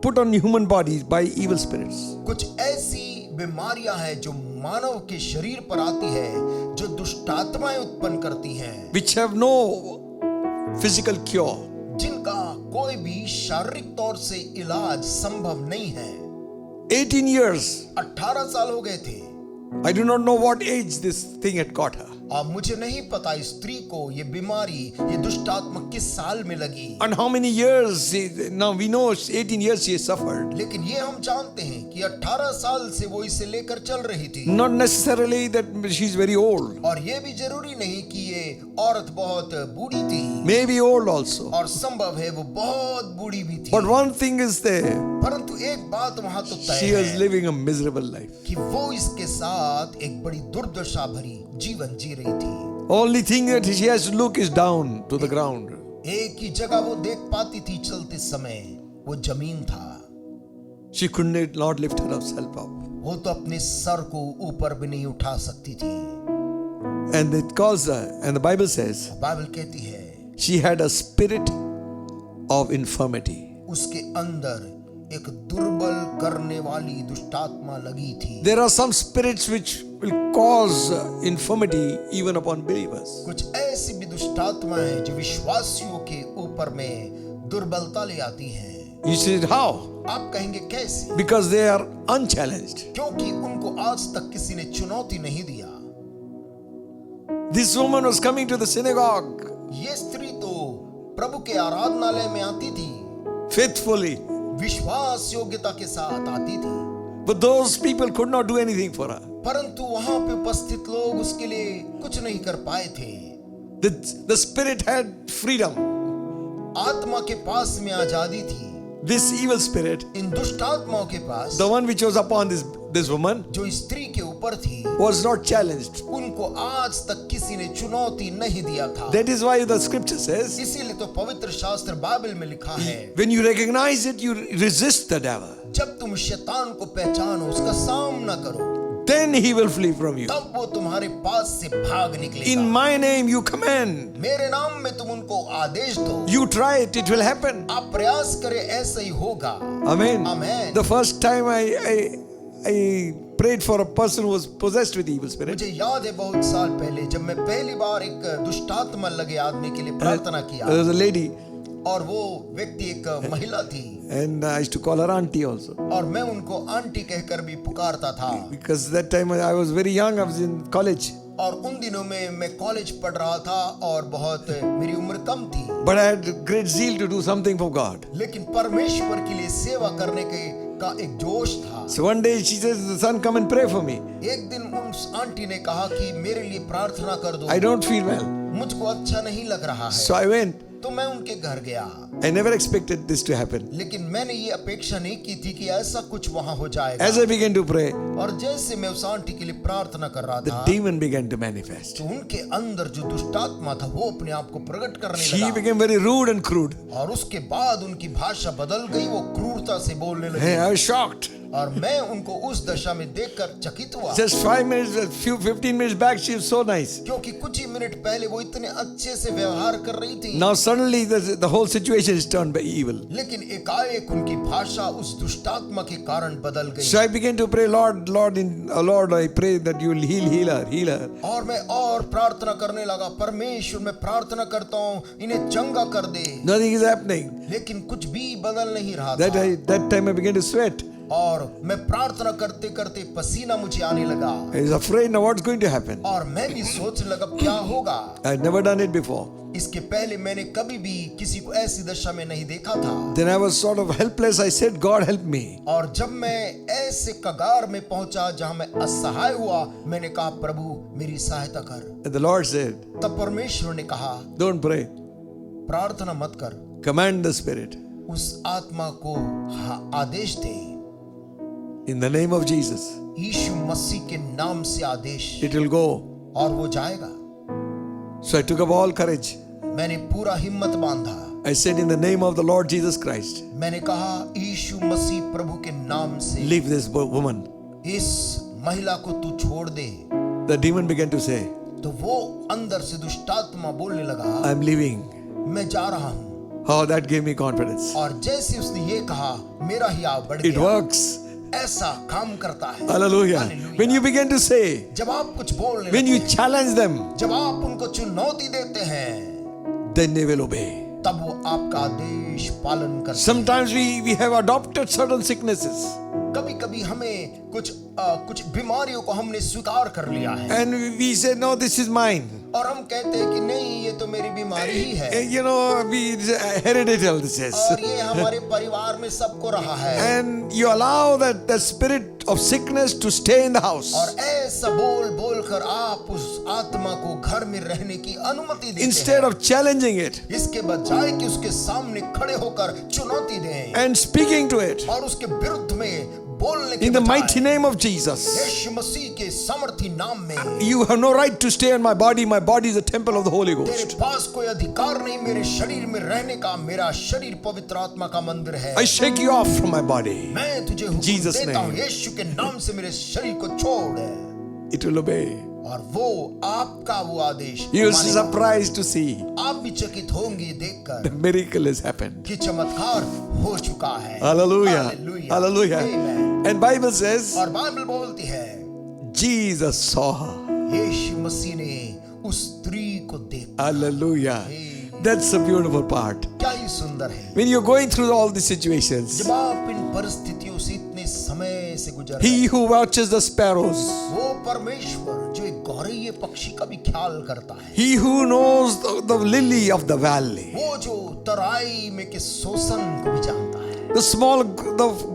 put on human bodies by evil spirits. कुछ ऐसी बीमारियां हैं जो मानव के शरीर पर आती है जो दुष्टात्माएं उत्पन्न करती हैं, Which have no physical cure. जिनका कोई भी शारीरिक तौर से इलाज संभव नहीं है। 18 years. 18 साल हो गए थे। I do not know what age this thing had caught her. अब मुझे नहीं पता इस स्त्री को ये बीमारी, ये दुष्टात्मा किस साल में लगी। And how many years? Now we know 18 years she has suffered. लेकिन ये हम जानते हैं कि 18 साल से वो इसे लेकर चल रही थी। Not necessarily that she is very old. और ये भी जरूरी नहीं कि ये औरत बहुत बूढ़ी थी। Maybe old also. और संभव है वो बहुत बूढ़ी भी थी। But one thing is there. परंतु एक बात वहां तो तय She was है living a miserable life. कि वो इसके साथ एक बड़ी दुर्दशा भरी जीवन जी रही थी। Only thing that she has to look is down to the ground. एक ही जगह वो देख पाती थी चलते समय, वो जमीन था। She could not lift herself up. वो तो अपने सर को ऊपर भी नहीं उठा सकती थी। And it calls her, and the Bible says, Bible कहती है she had a spirit of infirmity. उसके अंदर एक दुर्बल करने वाली दुष्टात्मा लगी थी। There are some spirits which will cause infirmity even upon believers. कुछ ऐसी भी दुष्टात्माएं जो विश्वासियों के ऊपर में दुर्बलता ले आती हैं। You said how? आप कहेंगे कैसे? Because they are unchallenged. क्योंकि उनको आज तक किसी ने चुनौती नहीं दिया। This woman was coming to the synagogue ये स्त्री तो प्रभु के आराधनालय में आती थी, faithfully, विश्वास योग्यता के साथ आती थी, but those people could not do anything for her. परंतु वहां पे उपस्थित लोग उसके लिए कुछ नहीं कर पाए थे। The spirit had freedom. आत्मा के पास में आजादी थी, This evil spirit, इन दुष्ट आत्माओं के पास the one which was upon this woman, जो स्त्री के ऊपर थी, was not challenged. उनको आज तक किसी ने चुनौती नहीं दिया था। That is why the scripture says, इसीलिए तो पवित्र शास्त्र बाइबल में लिखा है, when you recognize it, you resist the devil. जब तुम शैतान को पहचानो, उसका सामना करो, Then he will flee from you. तब वो तुम्हारे पास से भाग In निकलेगा। my name you command. मेरे नाम में तुम उनको आदेश दो, You try it, it will happen. आप प्रयास करें, ऐसा ही होगा। Amen. Amen. The first time I prayed for a person who was possessed with evil spirit. मुझे याद है बहुत साल पहले जब मैं पहली बार एक दुष्टात्मा लगे आदमी के लिए प्रार्थना There किया, was a lady, और वो व्यक्ति एक महिला थी, and I used to call her auntie also. और मैं उनको आंटी कहकर भी पुकारता था, Because that time I was very young, I was in college. और उन दिनों में मैं कॉलेज पढ़ रहा था और बहुत मेरी उम्र कम थी, But I had great zeal to do something for God. लेकिन परमेश्वर के लिए सेवा करने का एक जोश था। So one day she says, son, come and pray for me. एक दिन उस आंटी ने कहा कि मेरे लिए प्रार्थना कर दो, I don't feel well. मुझको अच्छा नहीं लग रहा So है। I went. तो मैं उनके घर गया, I never expected this to happen. लेकिन मैंने ये अपेक्षा नहीं की थी कि ऐसा कुछ वहां हो जाएगा। As I began to pray, और जैसे मैं उस आंटी के लिए प्रार्थना कर रहा the था, demon began to manifest. तो उनके अंदर जो दुष्टात्मा था वो अपने आप को प्रकट करने She लगा, became very rude and crude. और उसके बाद उनकी भाषा बदल गई, वो क्रूरता से बोलने Hey, लगी, I was shocked. और मैं उनको उस दशा में देखकर चकित हुआ, Just 5 minutes, 15 minutes back, she was so nice. क्योंकि कुछ ही मिनट पहले वो इतने अच्छे से व्यवहार कर रही थी, Now suddenly the whole situation is turned by evil. लेकिन एकाएक उनकी भाषा उस दुष्टात्मा के कारण बदल गई। So I began to pray, Lord, I pray that you will heal her. और मैं और प्रार्थना करने लगा, परमेश्वर मैं प्रार्थना करता हूँ इन्हें चंगा कर दे, Nothing is happening. लेकिन कुछ भी बदल नहीं रहा था। That time I began to sweat. और मैं प्रार्थना करते करते पसीना मुझे आने लगा, I was afraid now what's going to happen. और मैं भी सोचने लगा क्या होगा। I had never done it before. इसके पहले मैंने कभी भी किसी को ऐसी दशा में नहीं देखा था। Then I was sort of helpless. I said, God help me. और जब मैं ऐसे कगार में पहुंचा जहां मैं असहाय हुआ, मैंने कहा प्रभु मेरी सहायता कर। And the Lord said, तब परमेश्वर ने कहा don't pray. प्रार्थना मत कर, Command the spirit. उस आत्मा को आदेश दे, In the name of Jesus. यीशु मसीह के नाम से आदेश, It will go. और वो जाएगा। So I took up all courage. मैंने पूरा हिम्मत बांधा, I said, in the name of the Lord Jesus Christ, मैंने कहा यीशु मसीह प्रभु के नाम से leave this woman. इस महिला को तू छोड़ दे। The demon began to say, तो वो अंदर से दुष्टात्मा बोलने लगा, I'm leaving. मैं जा रहा हूँ। Oh, that gave me confidence. और जैसे उसने ये कहा, मेरा हियाव बढ़ It गया। works. ऐसा काम करता है। Hallelujah. Hallelujah. When you begin to say, जब आप कुछ बोलने when लगते you हैं, challenge them, जब आप उनको चुनौती देते हैं, then they will obey. तब वो आपका आदेश पालन करते हैं। Sometimes we have adopted certain sicknesses कभी कभी हमें कुछ बीमारियों को हमने स्वीकार कर लिया है, and we say, no, this is mine. और हम कहते हैं कि नहीं ये तो मेरी बीमारी ही है, You know, hereditary this is. और ये हमारे परिवार में सबको रहा है। And you allow that spirit of sickness to stay in the house. और ऐसा बोल बोल कर आप उस आत्मा को घर में रहने की अनुमति देते Instead हैं, of challenging it इसके बजाय कि उसके सामने खड़े होकर चुनौती दें and speaking to it और उसके विरुद्ध में बोलने के in the बजाय mighty name of Jesus. यीशु मसीह के सामर्थी नाम में, You have no right to stay in my body. My body is a temple of the Holy तेरे Ghost. पास कोई अधिकार नहीं मेरे शरीर में रहने का, मेरा शरीर पवित्र आत्मा का मंदिर है। I shake you off from my body. मैं तुझे हुक्म Jesus' देता हूँ, name. यीशु के नाम से मेरे शरीर को छोड़, It will obey. और वो आपका वो आदेश You will be मानेगा। surprised to see आप भी चकित होंगे देखकर the miracle has happened. कि चमत्कार हो चुका है। Hallelujah. Hallelujah. Hallelujah. Amen. And Bible says और बाइबल बोलती है Jesus saw her. यीशु मसीह ने उस स्त्री को देखा। Hallelujah. Amen. That's a beautiful part. क्या ही सुंदर है। When you're going through all these situations, जब आप इन परिस्थितियों से इतने समय से से गुजर रहे He हैं। who watches the sparrows. वो परमेश्वर जो एक गौरैये पक्षी का भी ख्याल करता है, He who knows the lily of the valley. वो जो तराई में के शोषण को भी जानता है, The small,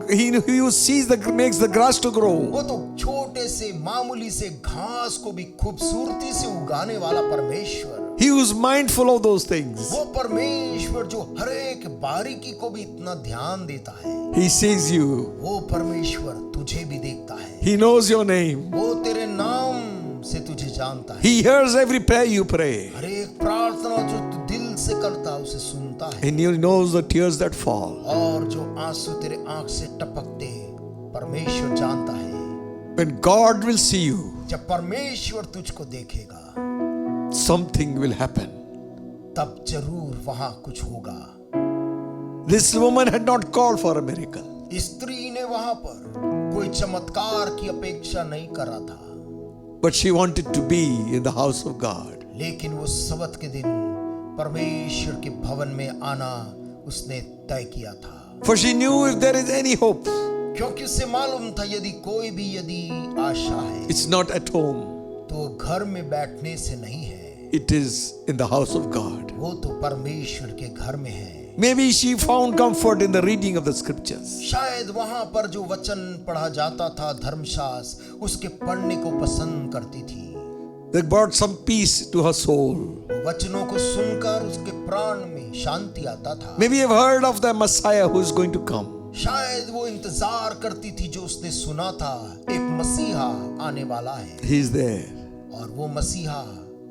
he who sees makes the grass to grow. वो तो छोटे से मामूली से घास को भी खूबसूरती से उगाने वाला परमेश्वर, He who is mindful of those things. वो परमेश्वर जो हर एक बारीकी को भी इतना ध्यान देता है, He sees you. वो परमेश्वर तुझे भी देखता है, He knows your name. वो तेरे नाम से तुझे जानता है। He hears every prayer you pray. हर एक प्रार्थना जो तू दिल से करता है उसे सुनता है, And He knows the tears that fall. और जो आंसू तेरे आंख से टपकते परमेश्वर जानता है। When God will see you, जब परमेश्वर तुझको देखेगा something will happen. तब जरूर वहां कुछ होगा। This woman had not called for a miracle. स्त्री ने वहां पर कोई चमत्कार की अपेक्षा नहीं करा था, But she wanted to be in the house of God. लेकिन वो सबत के दिन परमेश्वर के भवन में आना उसने तय किया था, For she knew if there is any hope, क्योंकि उसे मालूम था यदि आशा है it's not at home. तो घर में बैठने से नहीं है, It is in the house of God. वो तो परमेश्वर के घर में है। Maybe she found comfort in the reading of the scriptures. शायद वहां पर जो वचन पढ़ा जाता था धर्मशास्त्र, उसके पढ़ने को पसंद करती थी। That brought some peace to her soul. वचनों को सुनकर उसके प्राण में शांति आता था। Maybe you've heard of the Messiah who is going to come. शायद वो इंतजार करती थी जो उसने सुना था, एक मसीहा आने वाला है, He is there. और वो मसीहा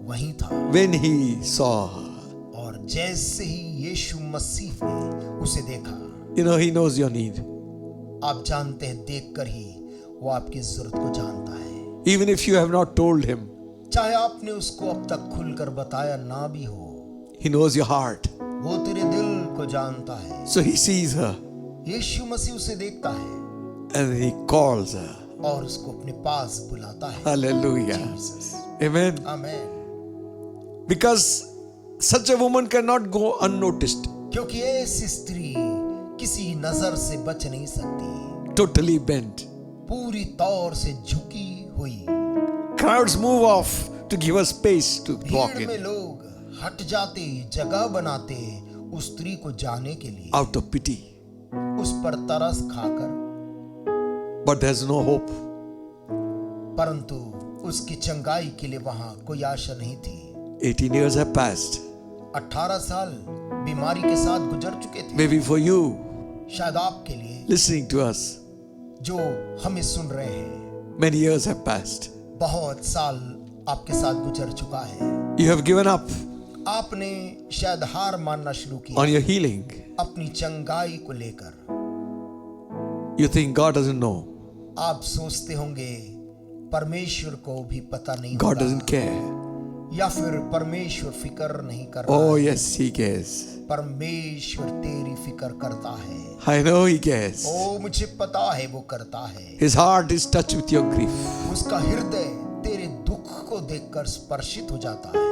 वहीं था। When he saw her, और जैसे ही यीशु मसीह ने उसे देखा, he knows your need. आप जानते हैं, देखकर ही वो आपकी जरूरत को जानता है। Even if you have not told him, चाहे आपने उसको अब तक खुलकर बताया ना भी हो, he knows your heart. वो तेरे दिल को जानता है। So he sees her यीशु मसीह उसे देखता है and he calls her. और उसको अपने पास बुलाता है। Hallelujah. Jesus. Amen. Amen. Because such a woman cannot go unnoticed. क्योंकि ऐसी स्त्री किसी नजर से बच नहीं सकती, Totally bent. पूरी तौर से झुकी हुई। Crowds move off to give her space to walk भीड़ में in लोग हट जाते, जगह बनाते उस स्त्री को जाने के लिए, out of pity. उस पर तरस खाकर, But there's no hope. परंतु उसकी चंगाई के लिए वहां कोई आशा नहीं थी। 18 years have passed. 18 साल बीमारी के साथ गुजर चुके थे। Maybe for you, शायद आपके लिए listening to us, जो हमें सुन रहे हैं, many years have passed. बहुत साल आपके साथ गुजर चुका है। You have given up आपने शायद हार मानना शुरू किया on your healing. अपनी चंगाई को लेकर। You think God doesn't know. आप सोचते होंगे परमेश्वर को भी पता नहीं God होगा, doesn't care. या फिर परमेश्वर फिक्र नहीं कर रहा Oh, है। yes, He cares. परमेश्वर तेरी फिक्र करता है। I know He cares. ओ मुझे पता है वो करता है। His heart is touched with your grief. उसका हृदय तेरे दुख को देखकर स्पर्शित हो जाता है।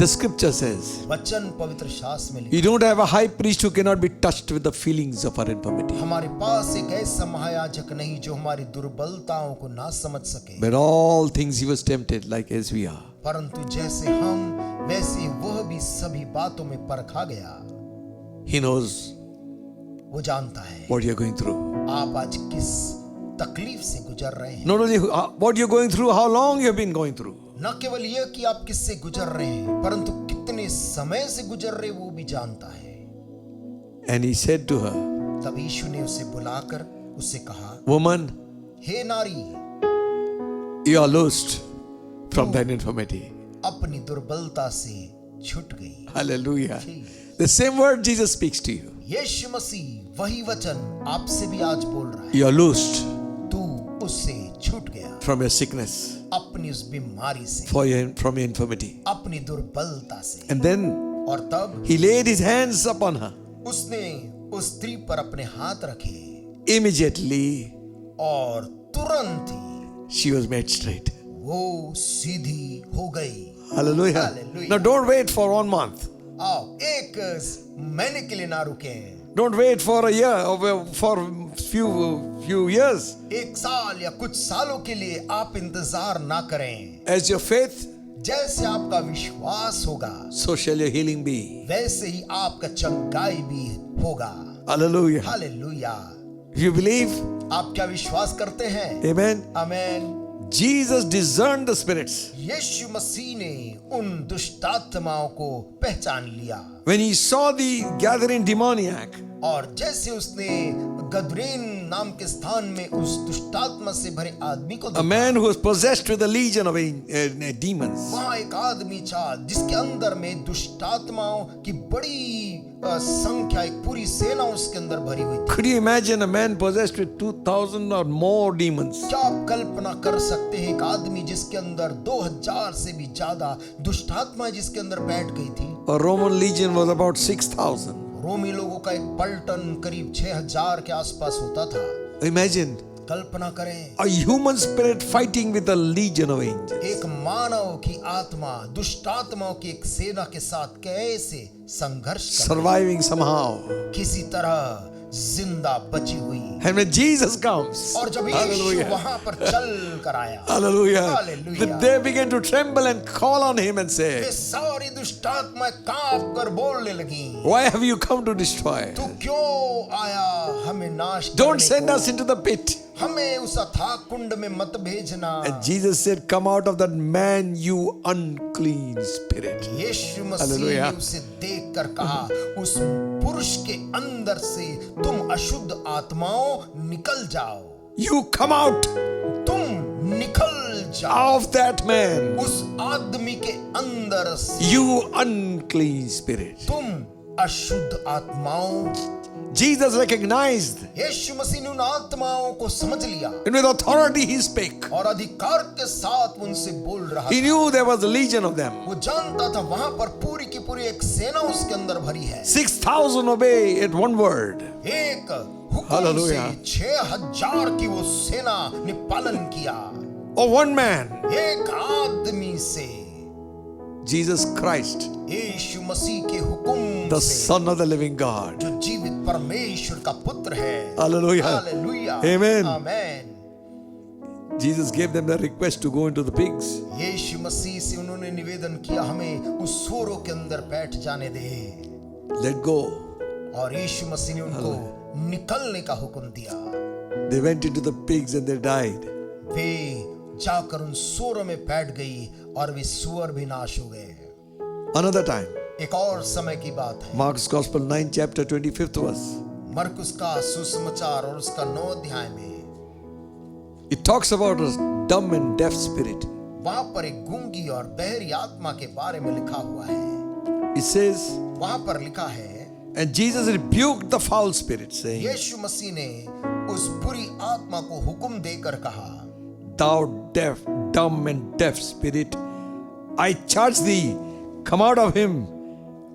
The scripture says, वचन पवित्र शास्त्र में लिखा, you don't have a high priest who cannot be touched with the feelings of our infirmity. हमारे पास एक ऐसा महायाजक नहीं जो हमारी दुर्बलताओं को ना समझ सके, But all things He was tempted like as we are. परंतु जैसे हम वैसे वह भी सभी बातों में परखा गया। He knows वो जानता है what you're going through. आप आज किस तकलीफ से गुजर रहे हैं। Not only what you're going through, how long you've been going through. न केवल यह कि आप किससे गुजर रहे हैं, परंतु कितने समय से गुजर रहे वो भी जानता है। And He said to her, तब यीशु ने उसे बुलाकर उससे कहा, woman, हे नारी, you are loosed from thine infirmity. अपनी दुर्बलता से छूट गई। Hallelujah. The same word Jesus speaks to you. यीशु मसीह वही वचन आपसे भी आज बोल रहा है। You are loosed तू उससे छूट गया, from your sickness, अपनी उस बीमारी से, from your infirmity. अपनी दुर्बलता से। And then और तब He laid His hands upon her. उसने उस स्त्री पर अपने हाथ रखे Immediately, और तुरंत ही she was made straight. वो सीधी हो गई। Hallelujah. Hallelujah. Now, don't wait for 1 month. आओ एक महीने के लिए ना रुके, Don't wait for a year or for few years. एक साल या कुछ सालों के लिए आप इंतजार ना करें। As your faith, जैसे आपका विश्वास होगा so shall your healing be. वैसे ही आपका चंगाई भी होगा। Hallelujah. Hallelujah. If you believe, आप क्या विश्वास करते हैं? amen. Amen. Jesus discerned the spirits. यीशु मसीह ने उन दुष्टात्माओं को पहचान लिया When he saw the gathering demoniac, और जैसे उसने गदरेन नाम के स्थान में उस दुष्टात्मा से भरे आदमी को a देखा, man who was possessed with a legion of demons, वहाँ एक आदमी था जिसके अंदर में दुष्टात्माओं की बड़ी संख्या, एक पूरी सेना उसके अंदर भरी हुई थी। could you imagine a man possessed with 2,000 or more demons? क्या आप कल्पना कर सकते हैं एक आदमी जिसके अंदर 2000 से भी ज्यादा दुष्टात्मा जिसके अंदर बैठ गई थी? A Roman legion was about 6,000. रोमी लोगों का एक पलटन करीब 6000 के आसपास होता था। Imagine कल्पना करें a human spirit fighting with a legion of angels. एक मानव की आत्मा दुष्टात्माओं की एक सेना के साथ कैसे संघर्ष कर Surviving somehow. किसी तरह जिंदा बची हुई। And when Jesus comes, और जब यीशु hallelujah, वहां पर चल कर आया, hallelujah, Hallelujah. they began to tremble and call on him and way say, सारी दुष्टात्मा कांप कर बोलने लगी, why have you come to destroy? तू क्यों आया हमें नाश Don't करने send को? us into the pit. हमें उस अथाह कुंड में मत भेजना। And Jesus said, come out of that man, you unclean spirit. यीशु मसीह ने Hallelujah. उसे देख कर कहा, उस पुरुष के अंदर से तुम अशुद्ध आत्माओं निकल जाओ। You come out तुम निकल जाओ of that man, उस आदमी के अंदर से, you unclean spirit. तुम अशुद्ध आत्माओं। Jesus recognized, यीशु मसीह ने उन आत्माओं को समझ लिया and with authority he spake. और अधिकार के साथ उनसे बोल रहा He था। knew there was a legion of them. वो जानता था वहां पर पूरी की पूरी एक सेना उसके अंदर भरी है। 6,000 obey at one word. एक हुक्म से Hallelujah. 6000 की वो सेना ने पालन किया। Or one man, एक आदमी से, Jesus Christ, यीशु मसीह के हुक्म the से, Son of the living God. जो जीवित परमेश्वर का पुत्र है। Hallelujah. Hallelujah. Amen. Amen. Jesus gave them the request to go into the pigs. यीशु मसीह से उन्होंने निवेदन किया, हमें उस सूरों के अंदर बैठ जाने दे। Let go. और यीशु मसीह ने उनको निकलने का हुक्म दिया। They went into the pigs and they died. वे जाकर उन सूरों में बैठ गई और वे सूअर भी नाश हो गए। Another time, एक और समय की बात है, Mark's Gospel 9 chapter 25th verse. मरकुस का सुसमाचार और उसका 9 अध्याय में It talks about a dumb and deaf spirit. वहां पर एक गूंगी और बहरी आत्मा के बारे में लिखा हुआ है। It says, वहां पर लिखा है, and Jesus rebuked the foul spirit, saying, यीशु मसीह ने उस बुरी आत्मा को हुक्म देकर कहा, thou deaf, dumb and deaf spirit, I charge thee, come out of him,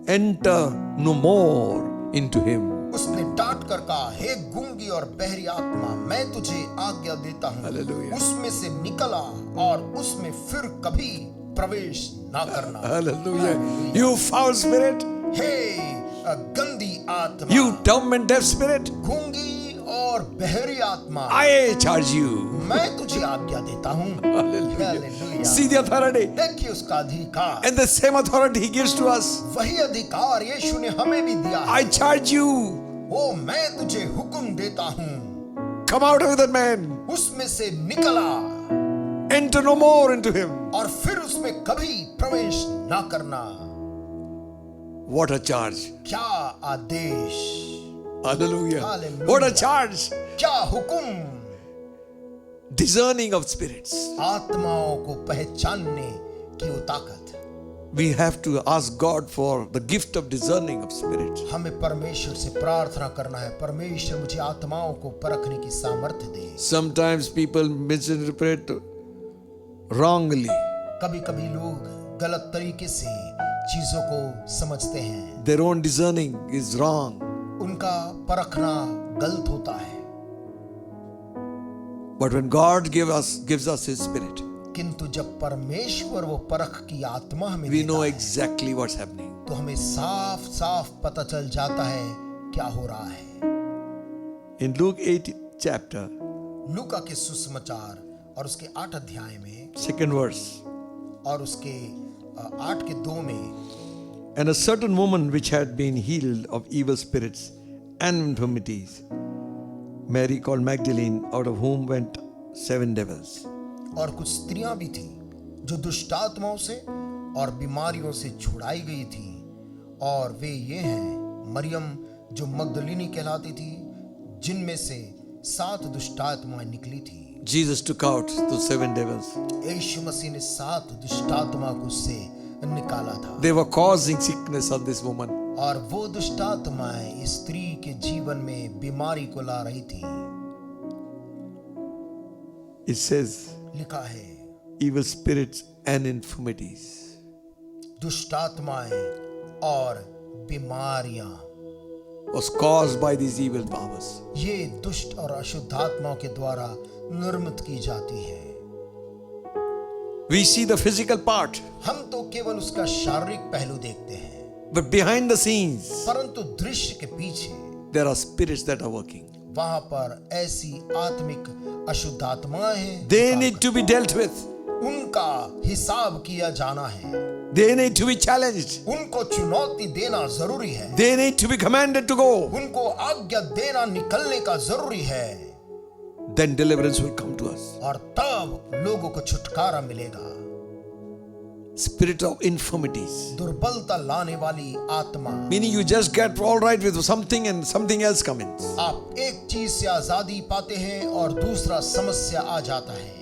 enter no more into him. उसने डांट कर कहा, हे गूंगी और बहरी आत्मा, मैं तुझे आज्ञा देता हूँ, Hallelujah. उसमें से निकला और उसमें फिर कभी प्रवेश ना करना। Hallelujah. You foul spirit, हे गंदी आत्मा, you dumb and deaf spirit, गूंगी और बहरी आत्मा, I charge you. मैं तुझे आज्ञा देता हूँ। Hallelujah. Hallelujah. See the authority. देखिए उसका अधिकार, And the same authority he gives to us. वही अधिकार यीशु ने हमें भी दिया है। I charge you, ओ मैं तुझे हुक्म देता हूँ, come out of that man, उसमें से निकला enter no more into him. और फिर उसमें कभी प्रवेश ना करना। What a charge. क्या आदेश, Hallelujah. Hallelujah. What a charge. क्या हुक्म, Discerning of spirits. आत्माओं को पहचानने की वो ताकत। We have to ask God for the gift of discerning of spirits. हमें परमेश्वर से प्रार्थना करना है, परमेश्वर मुझे आत्माओं को परखने की सामर्थ्य दे। Sometimes people misinterpret wrongly. कभी कभी लोग गलत तरीके से चीजों को समझते हैं, Their own discerning is wrong. उनका परखना गलत होता है। But when God gives us His Spirit, किंतु जब परमेश्वर वो परख की आत्मा हमें we देता know है, exactly what's happening. तो हमें साफ साफ पता चल जाता है क्या हो रहा है। In Luke 8 chapter, लूका के सुसमाचार और उसके 8 अध्याय में second verse. और उसके 8 के 2 में, And a certain woman which had been healed of evil spirits and infirmities, Mary called Magdalene, out of whom went 7 devils. और कुछ स्त्रियां भी थी जो दुष्टात्माओं से और बीमारियों से छुड़ाई गई थी, और वे ये हैं मरियम जो मगदलिनी कहलाती थी, जिनमें से 7 दुष्टात्माएं निकली थी। Jesus took out those 7 devils. यीशु मसीह ने 7 दुष्टात्मा को उससे निकाला था, They were causing sickness on this woman. और वो दुष्टात्माएं इस स्त्री के जीवन में बीमारी को ला रही थी। It says लिखा है evil spirits and infirmities. दुष्टात्माएं और बीमारियां Was caused by these evil powers. ये दुष्ट और अशुद्ध आत्माओं के द्वारा निर्मित की जाती है। We see the physical part, हम तो केवल उसका शारीरिक पहलू देखते हैं, but behind the scenes, परंतु दृश्य के पीछे there are spirits that are working. वहां पर ऐसी आत्मिक अशुद्ध आत्माएं हैं, They need to be dealt with. उनका हिसाब किया जाना है, They need to be challenged. उनको चुनौती देना जरूरी है, They need to be commanded to go. उनको आज्ञा देना निकलने का जरूरी है, Then deliverance will come to us. और तब लोगों को छुटकारा मिलेगा। Spirit of infirmities. दुर्बलता लाने वाली आत्मा, Meaning you just get all right with something and something else comes in. आप एक चीज से आजादी पाते हैं और दूसरा समस्या आ जाता है,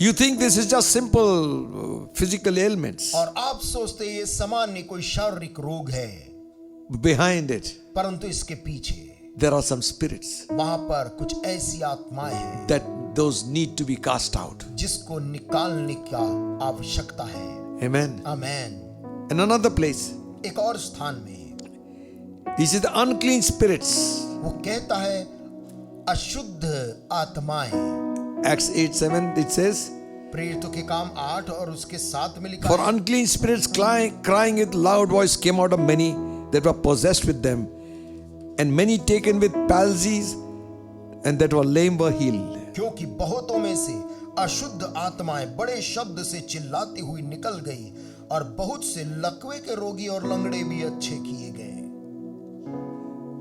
You think this is just simple physical ailments. और आप सोचते हैं ये सामान्य कोई शारीरिक रोग है, Behind it, परंतु इसके पीछे there are some spirits वहां पर कुछ ऐसी आत्माएं हैं that those need to be cast out. जिसको निकालने का आवश्यकता है। Amen. Amen. In another place, एक और स्थान में he said the unclean spirits. वो कहता है अशुद्ध आत्माएं। Acts 8:7 it says, प्रेरितों के काम 8 और उसके 7 में लिखा for है, unclean spirits crying with loud voice came out of many that were possessed with them, and many taken with palsies and that were lame were healed. क्योंकि बहुतों में से अशुद्ध आत्माएं बड़े शब्द से चिल्लाती हुई निकल गई, और बहुत से लकवे के रोगी और लंगड़े भी अच्छे किए गए।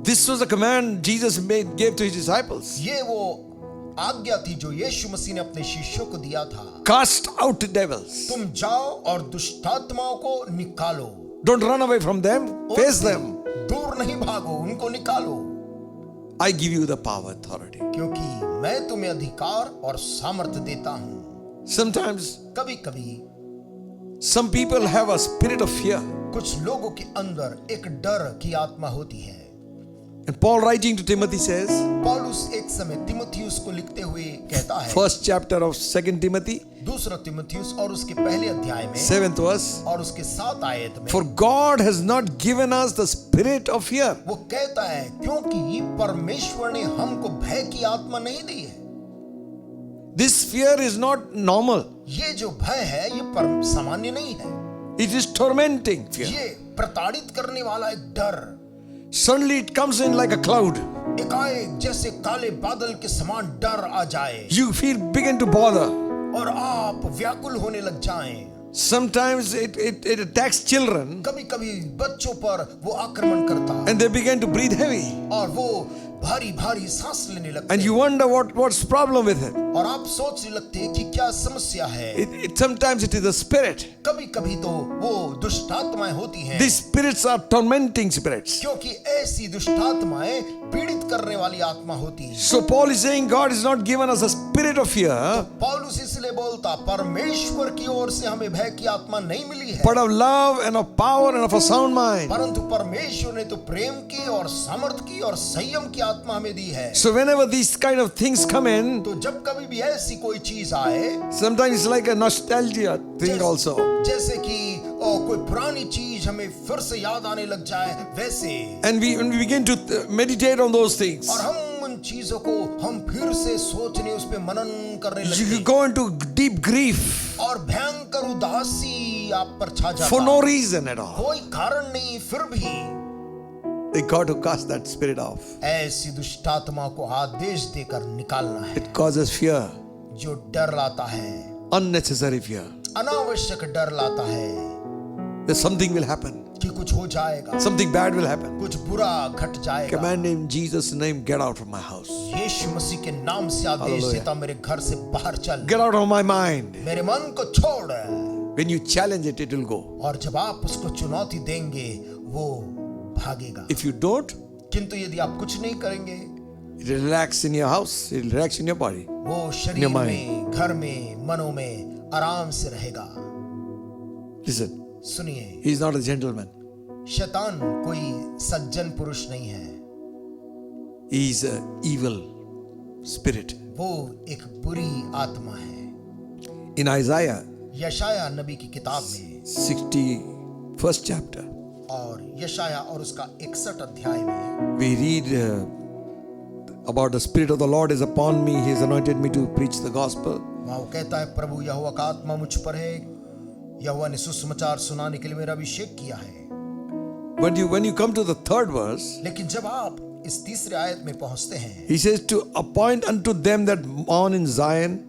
This was a command Jesus gave to his disciples. ये वो आज्ञा थी जो यीशु मसीह ने अपने शिष्यों को दिया था। Cast out devils. तुम जाओ और दुष्टात्माओं को निकालो। Don't run away from them. Face them. दूर नहीं भागो, उनको निकालो, I give you the power, authority. क्योंकि मैं तुम्हें अधिकार और सामर्थ्य देता हूं। Sometimes कभी कभी some people have a spirit of fear. कुछ लोगों के अंदर एक डर की आत्मा होती है। And Paul writing to Timothy says, पौलुस एक समय तीमुथियुस को लिखते हुए कहता है, first chapter of 2 Timothy, दूसरा तीमुथियुस और उसके पहले अध्याय में 7th verse, और उसके 7 आयत में, for God has not given us the spirit of fear. वो कहता है क्योंकि परमेश्वर ने हमको भय की आत्मा नहीं दी है। This fear is not normal. ये जो भय है ये सामान्य नहीं है, It is tormenting fear. ये प्रताड़ित करने वाला एक डर। Suddenly it comes in like a cloud. एकाएक जैसे काले बादल के समान डर आ जाए You feel begin to bother. और आप व्याकुल होने लग जाएं। Sometimes it attacks children कभी कभी बच्चों पर वो आक्रमण करता and they begin to breathe heavy. और वो भारी भारी सांस लेने लगते And you wonder what's problem with it. और आप सोचने लगते हैं कि क्या समस्या है। Sometimes it is the spirit. कभी कभी तो वो दुष्टात्माएं होती हैं, These spirits are tormenting spirits. क्योंकि ऐसी दुष्टात्माएं पीड़ित करने वाली आत्मा होती है। So Paul is saying God has not given us a spirit of fear, पौलुस इसलिए बोलता परमेश्वर की ओर से हमें भय की आत्मा नहीं मिली है, but of love and of power and of a sound mind. परंतु परमेश्वर ने तो प्रेम की और सामर्थ की और संयम की आत्मा हमें दी है। So whenever these kind of things come in, तो जब कभी भी ऐसी कोई चीज आए, sometimes it's like a nostalgia thing also. जैसे कि कोई पुरानी चीज हमें फिर से याद आने लग जाए वैसे, And when we begin to meditate on those things, और हम उन चीजों को हम फिर से सोचने उस पे मनन करने लगते you हैं, go into deep grief और भयंकर उदासी आप पर छा जाता for है। no reason at all. कोई कारण नहीं, फिर भी They got to cast that spirit off. ऐसी दुष्ट आत्मा को आदेश देकर निकालना है It causes fear, जो डर लाता है, unnecessary fear. अनावश्यक डर लाता है That something will happen, कि कुछ हो जाएगा, something bad will happen. कुछ बुरा घट जाएगा। Command in Jesus' name, get out of my house. यीशु मसीह के नाम से आदेश Hallelujah. देता, मेरे घर से बाहर चल, Get out of my mind. मेरे मन को छोड़। When you challenge it, it will go. और जब आप उसको चुनौती देंगे वो भागेगा। If you don't, किंतु यदि आप कुछ नहीं करेंगे, it will relax in your house, it will relax in your body. वो शरीर your mind. में, घर में, मनों में आराम से रहेगा। Listen, सुनिए, he is not a gentleman. शैतान कोई सज्जन पुरुष नहीं है, He is an evil spirit. वो एक बुरी आत्मा है। In Isaiah यशाया नबी की किताब में 61st chapter, और यशाया और उसका 61 अध्याय में we read about the Spirit of the Lord is upon me. He has anointed me to preach the gospel. वहाँ वो कहता है, प्रभु यहोवा का आत्मा मुझ पर है, यहोवा ने सुसमाचार सुनाने के लिए मेरा अभिषेक किया है। When you come to the third verse, लेकिन जब आप इस तीसरे आयत में पहुंचते हैं, he says to appoint unto them that mourn in Zion,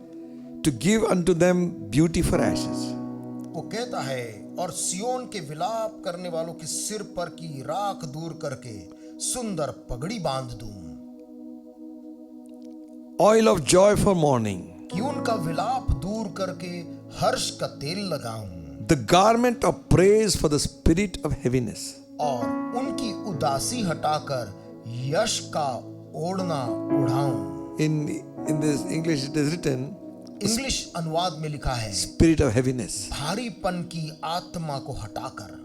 to give unto them beauty for ashes. वो कहता है, और सियोन के विलाप करने वालों के सिर पर की राख दूर करके सुंदर पगड़ी बांध दूं, Oil of joy for mourning, कि उनका विलाप दूर करके हर्ष का तेल लगाऊं, the garment of praise for the spirit of heaviness. और उनकी उदासी हटाकर यश का ओढ़ना उड़ाऊं। In this English it is written, English अनुवाद में लिखा है, spirit of heaviness. भारीपन की आत्मा को हटाकर।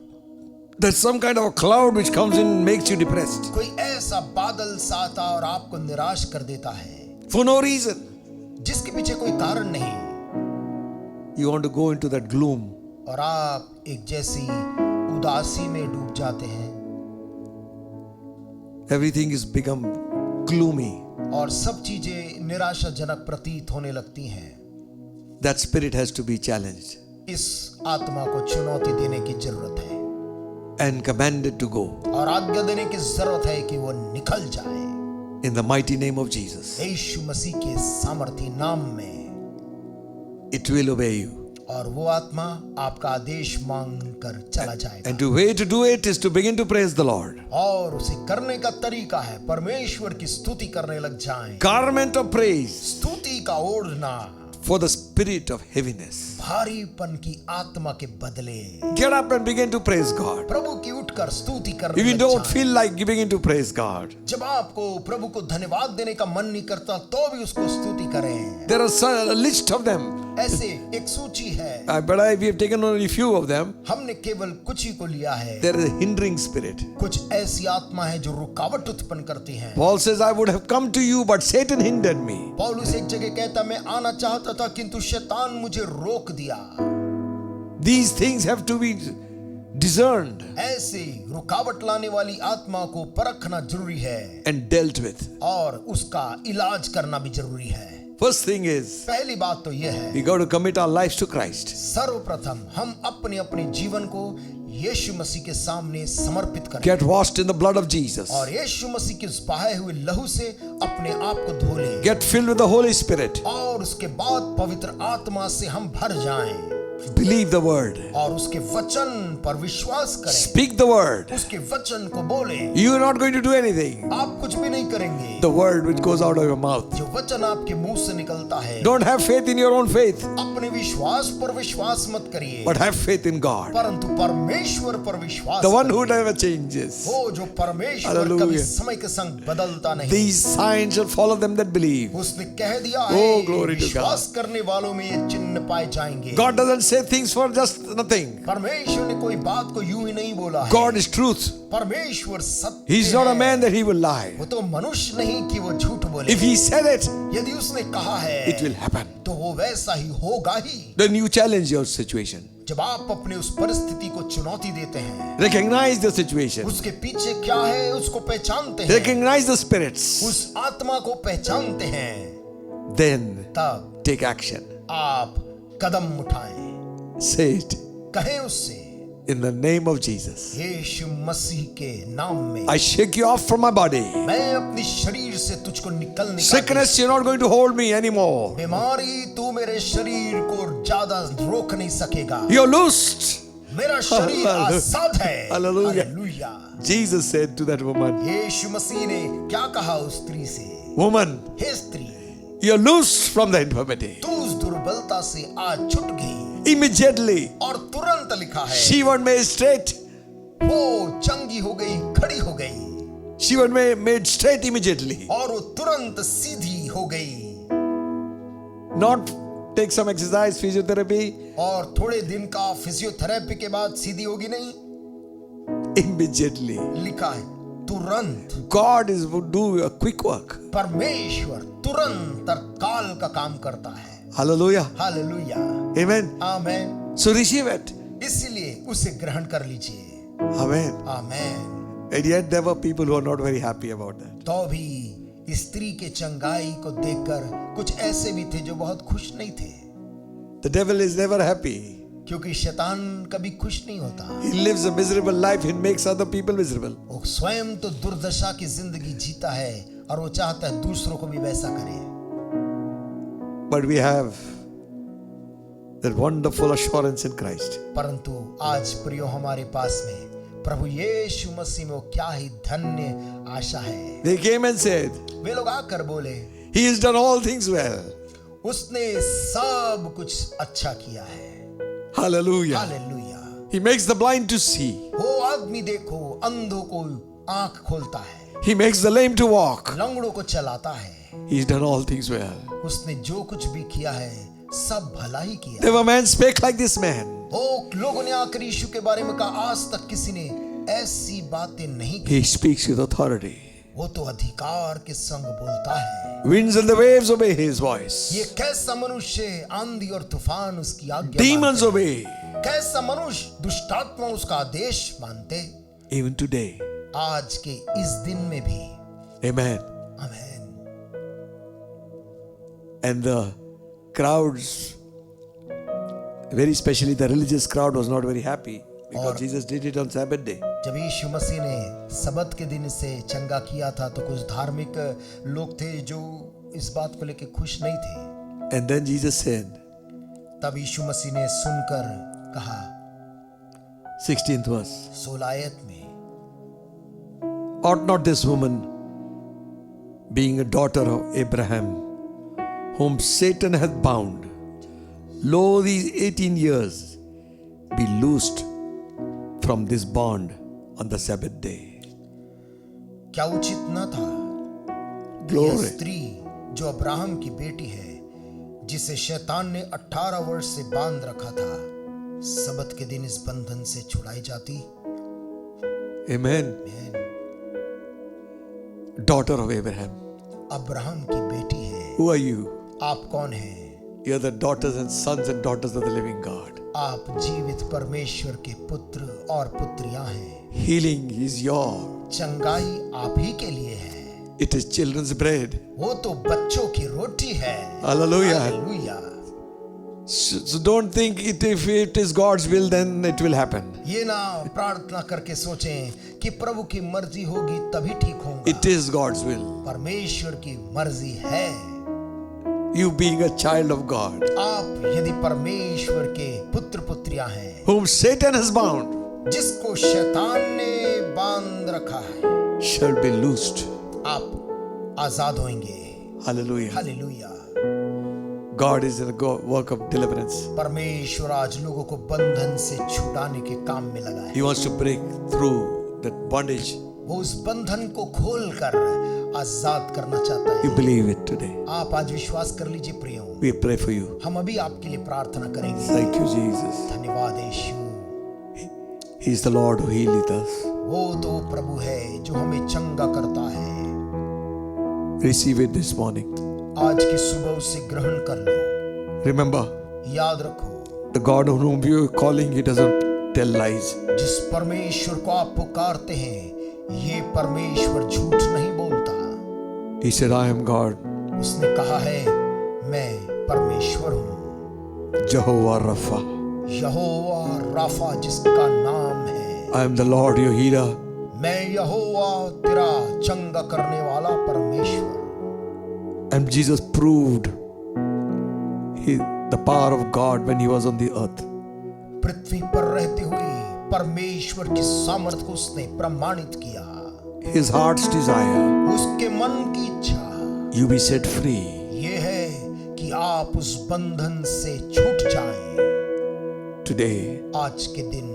There's some kind of a cloud which comes in and makes you depressed कोई ऐसा बादल सा आता और आपको निराश कर देता है, for no reason. जिसके पीछे कोई कारण नहीं, You want to go into that gloom. और आप एक जैसी उदासी में डूब जाते हैं, Everything is become gloomy. और सब चीजें निराशाजनक प्रतीत होने लगती हैं। That spirit has to be challenged इस आत्मा को चुनौती देने की जरूरत है and commanded to go और आज्ञा देने की जरूरत है कि वो निकल जाए in the mighty name of Jesus. यीशु मसीह के सामर्थी नाम में। It will obey you. और वो आत्मा आपका आदेश मांग कर चला जाएगा। And the way to do it is to begin to praise the Lord. और उसे करने का तरीका है परमेश्वर की स्तुति करने लग जाएं। Garment of praise स्तुति का ओढ़ना for the spirit of heaviness. भारीपन की आत्मा के बदले Get up and begin to praise God. प्रभु की उठकर स्तुति करने If you लग don't जाएं। feel like begin to praise God, जब आपको प्रभु को धन्यवाद देने का मन नहीं करता तो भी उसको स्तुति करें। there are a list of them. ऐसे एक सूची है, But we have taken only few of them. हमने केवल कुछ ही को लिया है। There is a hindering spirit. कुछ ऐसी आत्मा है जो रुकावट उत्पन्न करती है। Paul says, I would have come to you, but Satan hindered me. पौलुस एक जगह कहता, मैं आना चाहता था किंतु शैतान मुझे रोक दिया। These things have to be discerned ऐसे रुकावट लाने वाली आत्मा को परखना जरूरी है and dealt with. और उसका इलाज करना भी जरूरी है। First thing is, पहली बात तो यह है, we got to commit our lives to Christ. सर्वप्रथम हम अपने अपने जीवन को यीशु मसीह के सामने समर्पित करें Get washed in the blood of Jesus. और यीशु मसीह के उस बहाए हुए लहू से अपने आप को धो लें Get filled with the Holy Spirit. और उसके बाद पवित्र आत्मा से हम भर जाएं Believe the word. और उसके वचन पर विश्वास करें, Speak the word. उसके वचन को बोलें। You are not going to do anything. आप कुछ भी नहीं करेंगे, The word which goes out of your mouth. जो वचन आपके मुंह से निकलता है। Don't have faith in your own faith, अपने विश्वास पर विश्वास मत करिए, but have faith in God, परंतु परमेश्वर पर विश्वास the one who करिए। never changes. वो जो परमेश्वर Hallelujah. कभी समय के संग बदलता नहीं। These signs shall follow them that believe. उसने कह दिया Oh, है, glory to विश्वास करने वालों में ये चिन्ह पाए जाएंगे। God doesn't say things for just nothing. परमेश्वर ने कोई बात को यूं ही नहीं बोला है। God is truth. परमेश्वर सत्य He's not a है। man that he will lie. वो तो मनुष्य नहीं कि वो झूठ बोले। If he said it, यदि उसने कहा है it will happen. तो वो वैसा ही होगा ही। Then you challenge your situation. जब आप अपने उस परिस्थिति को चुनौती देते हैं, Recognize the situation. उसके पीछे क्या है उसको पहचानते हैं, Recognize the spirits. उस आत्मा को पहचानते हैं, Then तब take action. आप कदम उठाएं, Say it. कहें उससे, In the name of Jesus. यीशु मसीह के नाम में I shake you off from my body. मैं अपनी शरीर से तुझको निकाल Sickness, you're not going to hold me anymore. बीमारी तू मेरे शरीर को ज्यादा रोक नहीं सकेगा। You're loosed. मेरा शरीर आजाद है। Hallelujah. Hallelujah. Jesus said to that woman, यीशु मसीह ने क्या कहा उस स्त्री से? woman, हे स्त्री, you're loosed from the infirmity. तू उस दुर्बलता से आज छूट गई। Immediately, और तुरंत लिखा है she was made straight. वो चंगी हो गई, खड़ी हो गई She was made straight immediately. और वो तुरंत सीधी हो गई। Not take some exercise, physiotherapy. और थोड़े दिन का फिजियोथेरेपी के बाद सीधी होगी नहीं, Immediately. लिखा है तुरंत। God is would do a quick work. परमेश्वर तुरंत तत्काल का काम करता है। Hallelujah. Hallelujah. Amen. Amen. So receive it. इसलिए उसे ग्रहण कर लीजिए। Amen. Amen. And yet there were people who are not very happy about that. तो भी स्त्री के चंगाई को देखकर कुछ ऐसे भी थे जो बहुत खुश नहीं थे, The devil is never happy. क्योंकि शैतान कभी खुश नहीं होता। He lives a miserable life. He makes other people miserable. वो स्वयं तो दुर्दशा की जिंदगी जीता है और वो चाहता है दूसरों को भी वैसा करे। But we have that wonderful assurance in Christ. परंतु आज प्रियो हमारे पास में प्रभु यीशु मसीह में वो क्या ही धन्य आशा है। They came and said, वे लोग आकर बोले, He has done all things well. उसने सब कुछ अच्छा किया है। Hallelujah. Hallelujah. He makes the blind to see. वो आदमी देखो अंधों को आंख खोलता है, He makes the lame to walk. लंगड़ों को चलाता है। He's done all things well. उसने जो कुछ भी किया है सब भला ही किया। There were men spake like this man. वो लोगों ने आकर यीशु के बारे में कहा, आज तक किसी ने ऐसी बातें नहीं की। He speaks with authority. वो तो अधिकार के संग बोलता है। Winds and the waves obey his voice. ये कैसा मनुष्य, आंधी और तूफान उसकी आज्ञा Demons मानते obey. हैं। कैसा मनुष्य, दुष्टात्मा उसका आदेश मानते। Even today. आज के इस दिन में भी। Amen. Amen. And the crowds, very especially the religious crowd, was not very happy because Jesus did it on Sabbath day. जब यीशु मसीह ने सबत के दिन से चंगा किया था तो कुछ धार्मिक लोग थे जो इस बात को लेकर खुश नहीं थे। And then Jesus said, तब यीशु मसीह ने सुनकर कहा, 16th verse, 16 आयत में, ought not this woman, being a daughter of Abraham, whom Satan hath bound, lo these 18 years, be loosed from this bond on the Sabbath day? क्या उचित न था यह Glory. स्त्री जो अब्राहम की बेटी है, जिसे शैतान ने 18 वर्ष से बांध रखा था, सबत के दिन इस बंधन से छुड़ाई जाती? Amen. Daughter of Abraham. Abraham की बेटी है। Who are you? आप कौन हैं? You're the daughters and sons and daughters of the living God. आप जीवित परमेश्वर के पुत्र और पुत्रियां हैं। Healing is your. चंगाई आप ही के लिए है। It is children's bread. वो तो बच्चों की रोटी है। Hallelujah. Hallelujah. So don't think if it is God's will, then it will happen. ये ना प्रार्थना करके सोचें कि प्रभु की मर्जी होगी तभी ठीक होगा। It is God's will. परमेश्वर की मर्जी है। You being a child of God, आप यदि परमेश्वर के पुत्र पुत्रियां हैं, whom Satan has bound, जिसको शैतान ने बांध रखा है, shall be loosed. आप आजाद होंगे। Hallelujah. Hallelujah. God is in the work of deliverance. परमेश्वर आज लोगों को बंधन से छुड़ाने के काम में लगा है। He wants to break through that bondage. वो उस बंधन को खोलकर आजाद करना चाहता You है। believe it today. आप आज विश्वास कर लीजिए प्रियो। We pray for you. हम अभी आपके लिए प्रार्थना करेंगे। Thank you, Jesus. धन्यवाद यीशु। He is the Lord who healeth us. वो तो प्रभु है जो हमें चंगा करता है। Receive it this morning. आज की सुबह उसे ग्रहण कर लो। Remember, याद रखो, the God of whom you are calling, He doesn't tell lies. जिस परमेश्वर को आप पुकारते हैं, ये परमेश्वर झूठ नहीं बोलता। He said, I am God, उसने कहा है, मैं परमेश्वर हूँ। Jehovah Rapha. यहोवा राफा जिसका नाम है, I am the Lord your healer. मैं यहोवा तेरा चंगा करने वाला परमेश्वर। And Jesus proved the power of God when he was on the earth. पृथ्वी पर रहते हुए परमेश्वर की सामर्थ को उसने प्रमाणित किया। His heart's desire, उसके मन की इच्छा you be set free. ये है कि आप उस बंधन से छूट जाएं। Today, आज के दिन,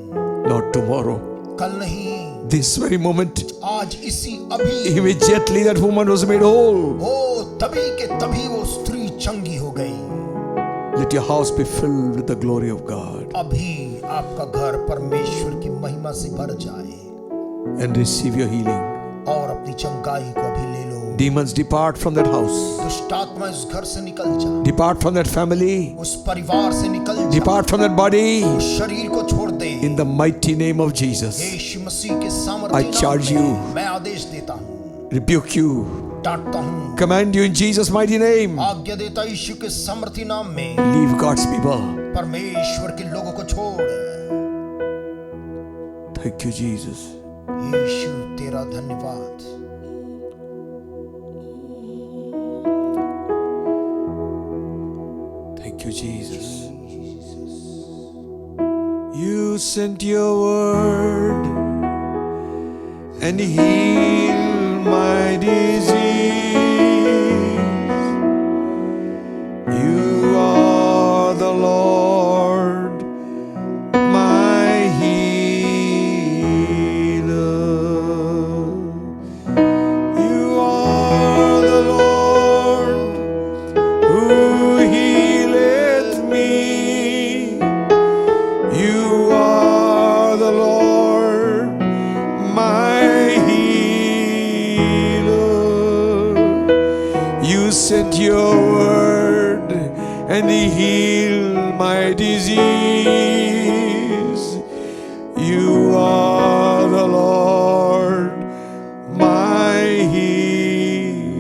not tomorrow. कल नहीं, This very moment, आज इसी अभी। immediately that woman was made whole. ओ तभी के तभी वो स्त्री चंगी हो गई। Let your house be filled with the glory of God अभी आपका घर परमेश्वर की महिमा से भर जाए and receive your healing. और अपनी चंगाई को अभी ले लो। Demons, depart from that house. दुष्ट आत्मा इस घर से निकल जा, Depart from that family. उस परिवार से निकल जा, Depart from that body. उस शरीर को छोड़ दे। In the mighty name of Jesus, यीशु मसीह के सामर्थी I नाम charge में you. मैं आदेश देता हूँ, rebuke you, डांटता हूँ, command you in Jesus' mighty name. आज्ञा देता यीशु के सामर्थी नाम में। Leave God's people. परमेश्वर के लोगों को छोड़। Thank you, Jesus. यीशु तेरा धन्यवाद। Thank you, Jesus. You sent your word and healed my disease. You are the Lord, my healer. You are the Lord who healeth me. You are the Lord, my healer. You sent your word and healed my disease. You are the Lord, my healer.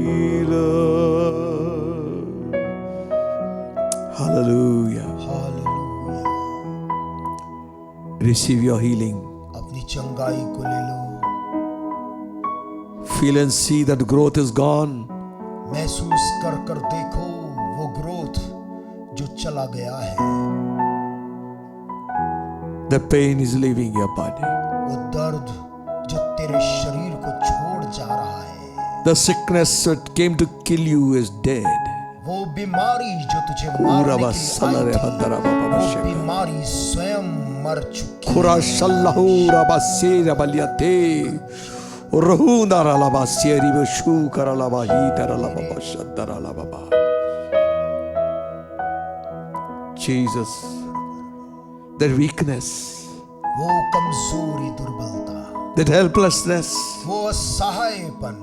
Hallelujah. Hallelujah. Receive your healing. अपनी चंगाई को ले लो। Feel and see that growth is gone. महसूस कर कर देखो वो growth जो चला गया है। The pain is leaving your body. वो दर्द जो तेरे शरीर को छोड़ जा रहा है। The sickness that came to kill you is dead. वो बीमारी जो तुझे मारने के लिए आई थी, वो बीमारी स्वयं मर चुकी है। Kura shallahu rabasira baliate. Rohundara labasieri beshu karalaba hitara lababa shaddara lababa. Jesus, that weakness, वो कमजोरी, दुर्बलता, that helplessness, वो असहायपन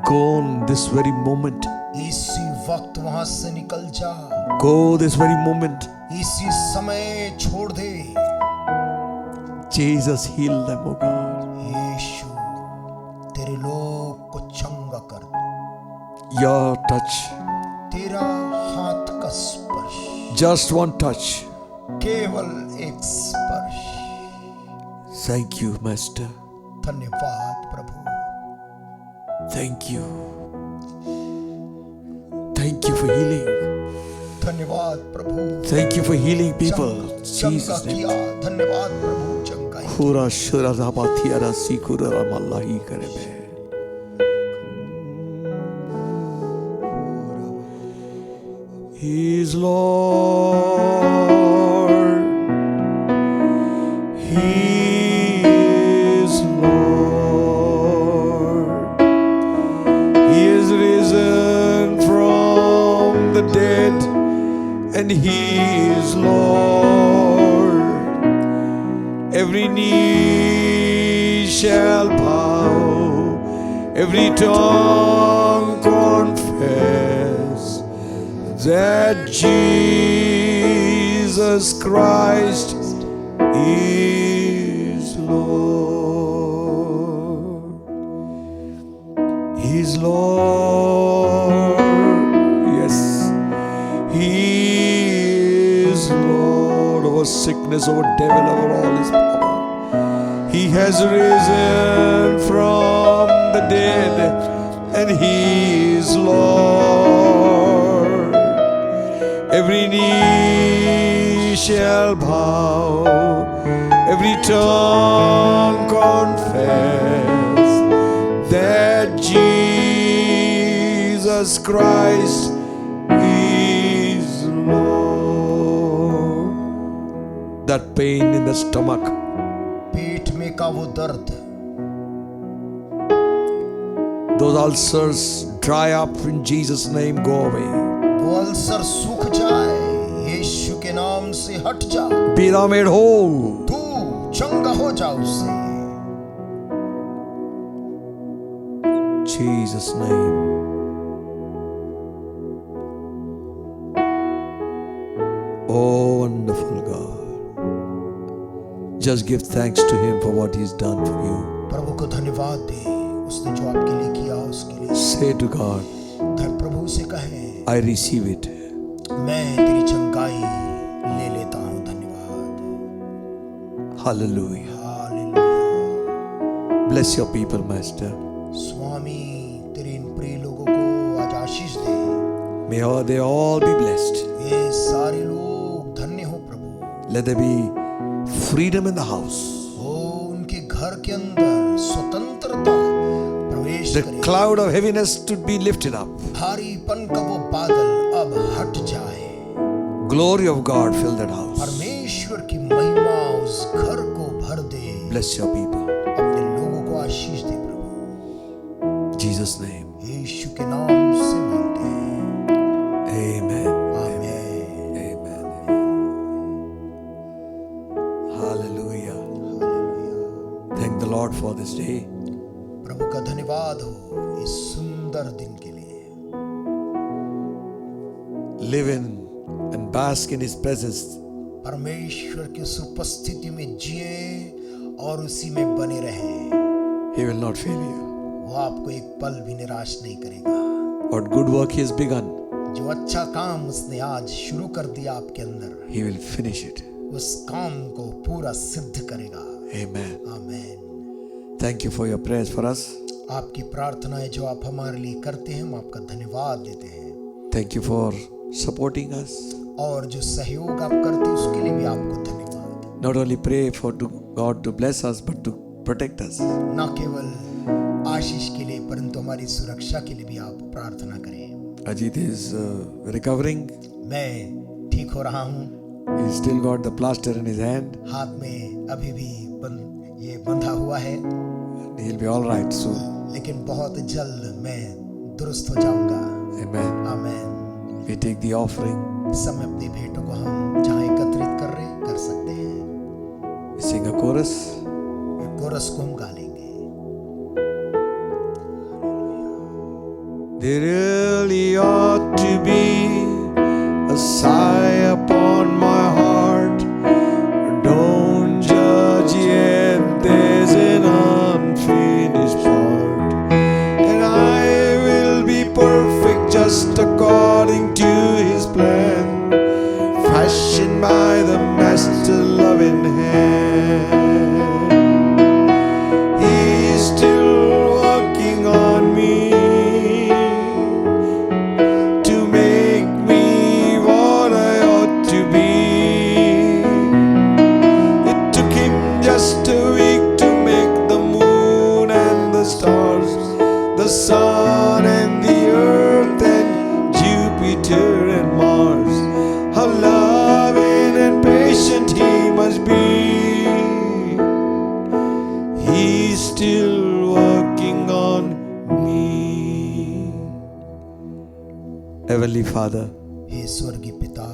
gone this very moment. इसी वक्त वहां से निकल जा। Go this very moment. इसी समय छोड़ दे। Jesus, heal them, O God. यीशु तेरे लोग को चंगा कर। Your touch, तेरा हाथ का स्पर्श, just one touch. केवल एक स्पर्श। Thank you, Master. धन्यवाद प्रभु। Thank you. Thank you for healing. धन्यवाद प्रभु। Thank you for healing people. चंगा Jesus' name. किया। धन्यवाद प्रभु चंगाई। Kura shura rabathiara sikura ramallahi karebe. He is Lord. He is Lord. He is risen from the dead, and He is Lord. Every knee shall bow, every tongue confess that Jesus Christ is Lord. He is Lord. Yes, He is Lord. Oh, sickness, over devil, over all his power. He has risen from the dead, and he is Lord. Every knee shall bow, every tongue confess that Jesus Christ is Lord. That pain in the stomach, पेट में का वो दर्द, those ulcers dry up in Jesus' name, go away. वो ulcer सूख जाए, यीशु के नाम से हट जा। Be thou made whole. तू चंगा हो जा उससे, Jesus' name. Oh, wonderful God. Just give thanks to Him for what He's done for you. प्रभु को धन्यवाद दे, उसने जो आपके लिए किया उसके लिए। Say to God, प्रभु से कहे, I receive it. मैं तेरी चंगाई ले लेता हूँ, धन्यवाद। Hallelujah. Hallelujah. Bless your people, Master. स्वामी तेरे इन प्रिय लोगों को आज आशीष दे, May they all be blessed. ये सारे लोग धन्य हो प्रभु। Let there be freedom in the house. ओ उनके घर के अंदर स्वतंत्रता प्रवेश The करे, cloud of heaviness to be lifted up. भारीपन का वो बादल अब हट जाए, Glory of God fill that house. परमेश्वर की महिमा उस घर को भर दे। Bless your people. अपने लोगों को आशीष दे प्रभु, Jesus' name. यीशु के नाम से मांगते हैं, Amen. आमीन। Amen. Hallelujah. Thank the Lord for this day. प्रभु का धन्यवाद हो इस सुंदर दिन के लिए। Live in and bask in His presence. परमेश्वर की उस उपस्थिति में जिए और उसी में बने रहें। He will not fail you. वो आपको एक पल भी निराश नहीं करेगा। What good work He has begun, जो अच्छा काम उसने आज शुरू कर दिया आपके अंदर, He will finish it. उस काम को पूरा सिद्ध करेगा। Amen. आमीन। Thank you for your prayers for us. आपकी प्रार्थनाएं जो आप हमारे लिए करते हैं, हम आपका धन्यवाद देते हैं। Thank you for supporting us. और जो सहयोग आप करते हैं उसके लिए भी आपको धन्यवाद। Not only pray for God to bless us, but to protect us. न केवल आशीष के लिए परंतु हमारी सुरक्षा के लिए भी आप प्रार्थना करें। Ajit is recovering. मैं ठीक हो रहा हूँ, He's still got the plaster in his hand. हाथ में अभी भी ये बंधा हुआ है, He'll be all right soon. लेकिन बहुत जल्द मैं दुरुस्त हो जाऊंगा। Amen. आमीन। We take the offering. इस समय अपनी भेंटों को हम जहाँ एकत्रित कर सकते हैं, We sing a chorus. ये कोरस को हम गा लेंगे। There really ought to be a sigh upon my heart. Don't judge yet, there's an unfinished part. And I will be perfect just according to His plan, fashioned by the Master loving hand. He is still working on me to make me what I ought to be. It took Him just a week to make the moon and the stars, the sun and the earth and Jupiter and Mars. How loving and patient He must be. He's still working on me. Heavenly Father, हे स्वर्गीय पिता,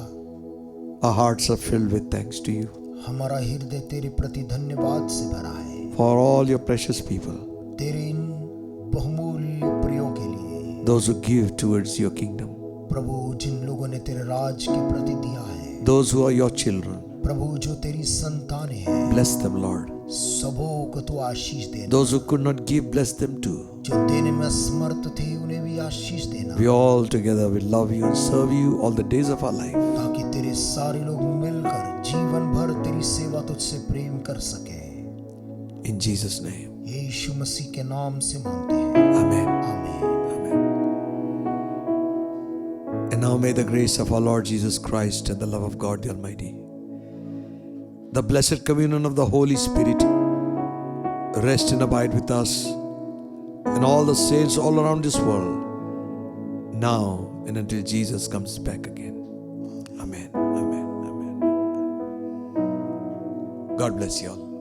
our hearts are filled with thanks to you हमारा हृदय तेरे प्रति धन्यवाद से भरा है, for all your precious people, तेरे इन बहुमूल्य प्रियों के लिए। those who give towards your kingdom, प्रभु जिन लोगों ने तेरे राज के प्रति दिया है, those who are your children, प्रभु जो तेरी संतानें हैं, bless them, Lord. सबों को तू आशीष देना। Those who could not give, bless them too. जो देने में असमर्थ थे उन्हें भी आशीष देना, We all together will love you and serve you all the days of our life. ताकि तेरे सारे लोग मिलकर जीवन भर तेरी तुझसे प्रेम कर सके। In Jesus' name. यीशु मसीह के नाम से मांगते हैं, Amen. आमीन। Amen. And now may the grace of our Lord Jesus Christ and the love of God the Almighty, the blessed communion of the Holy Spirit rest and abide with us and all the saints all around this world, now and until Jesus comes back again. Amen. Amen. Amen. God bless you all.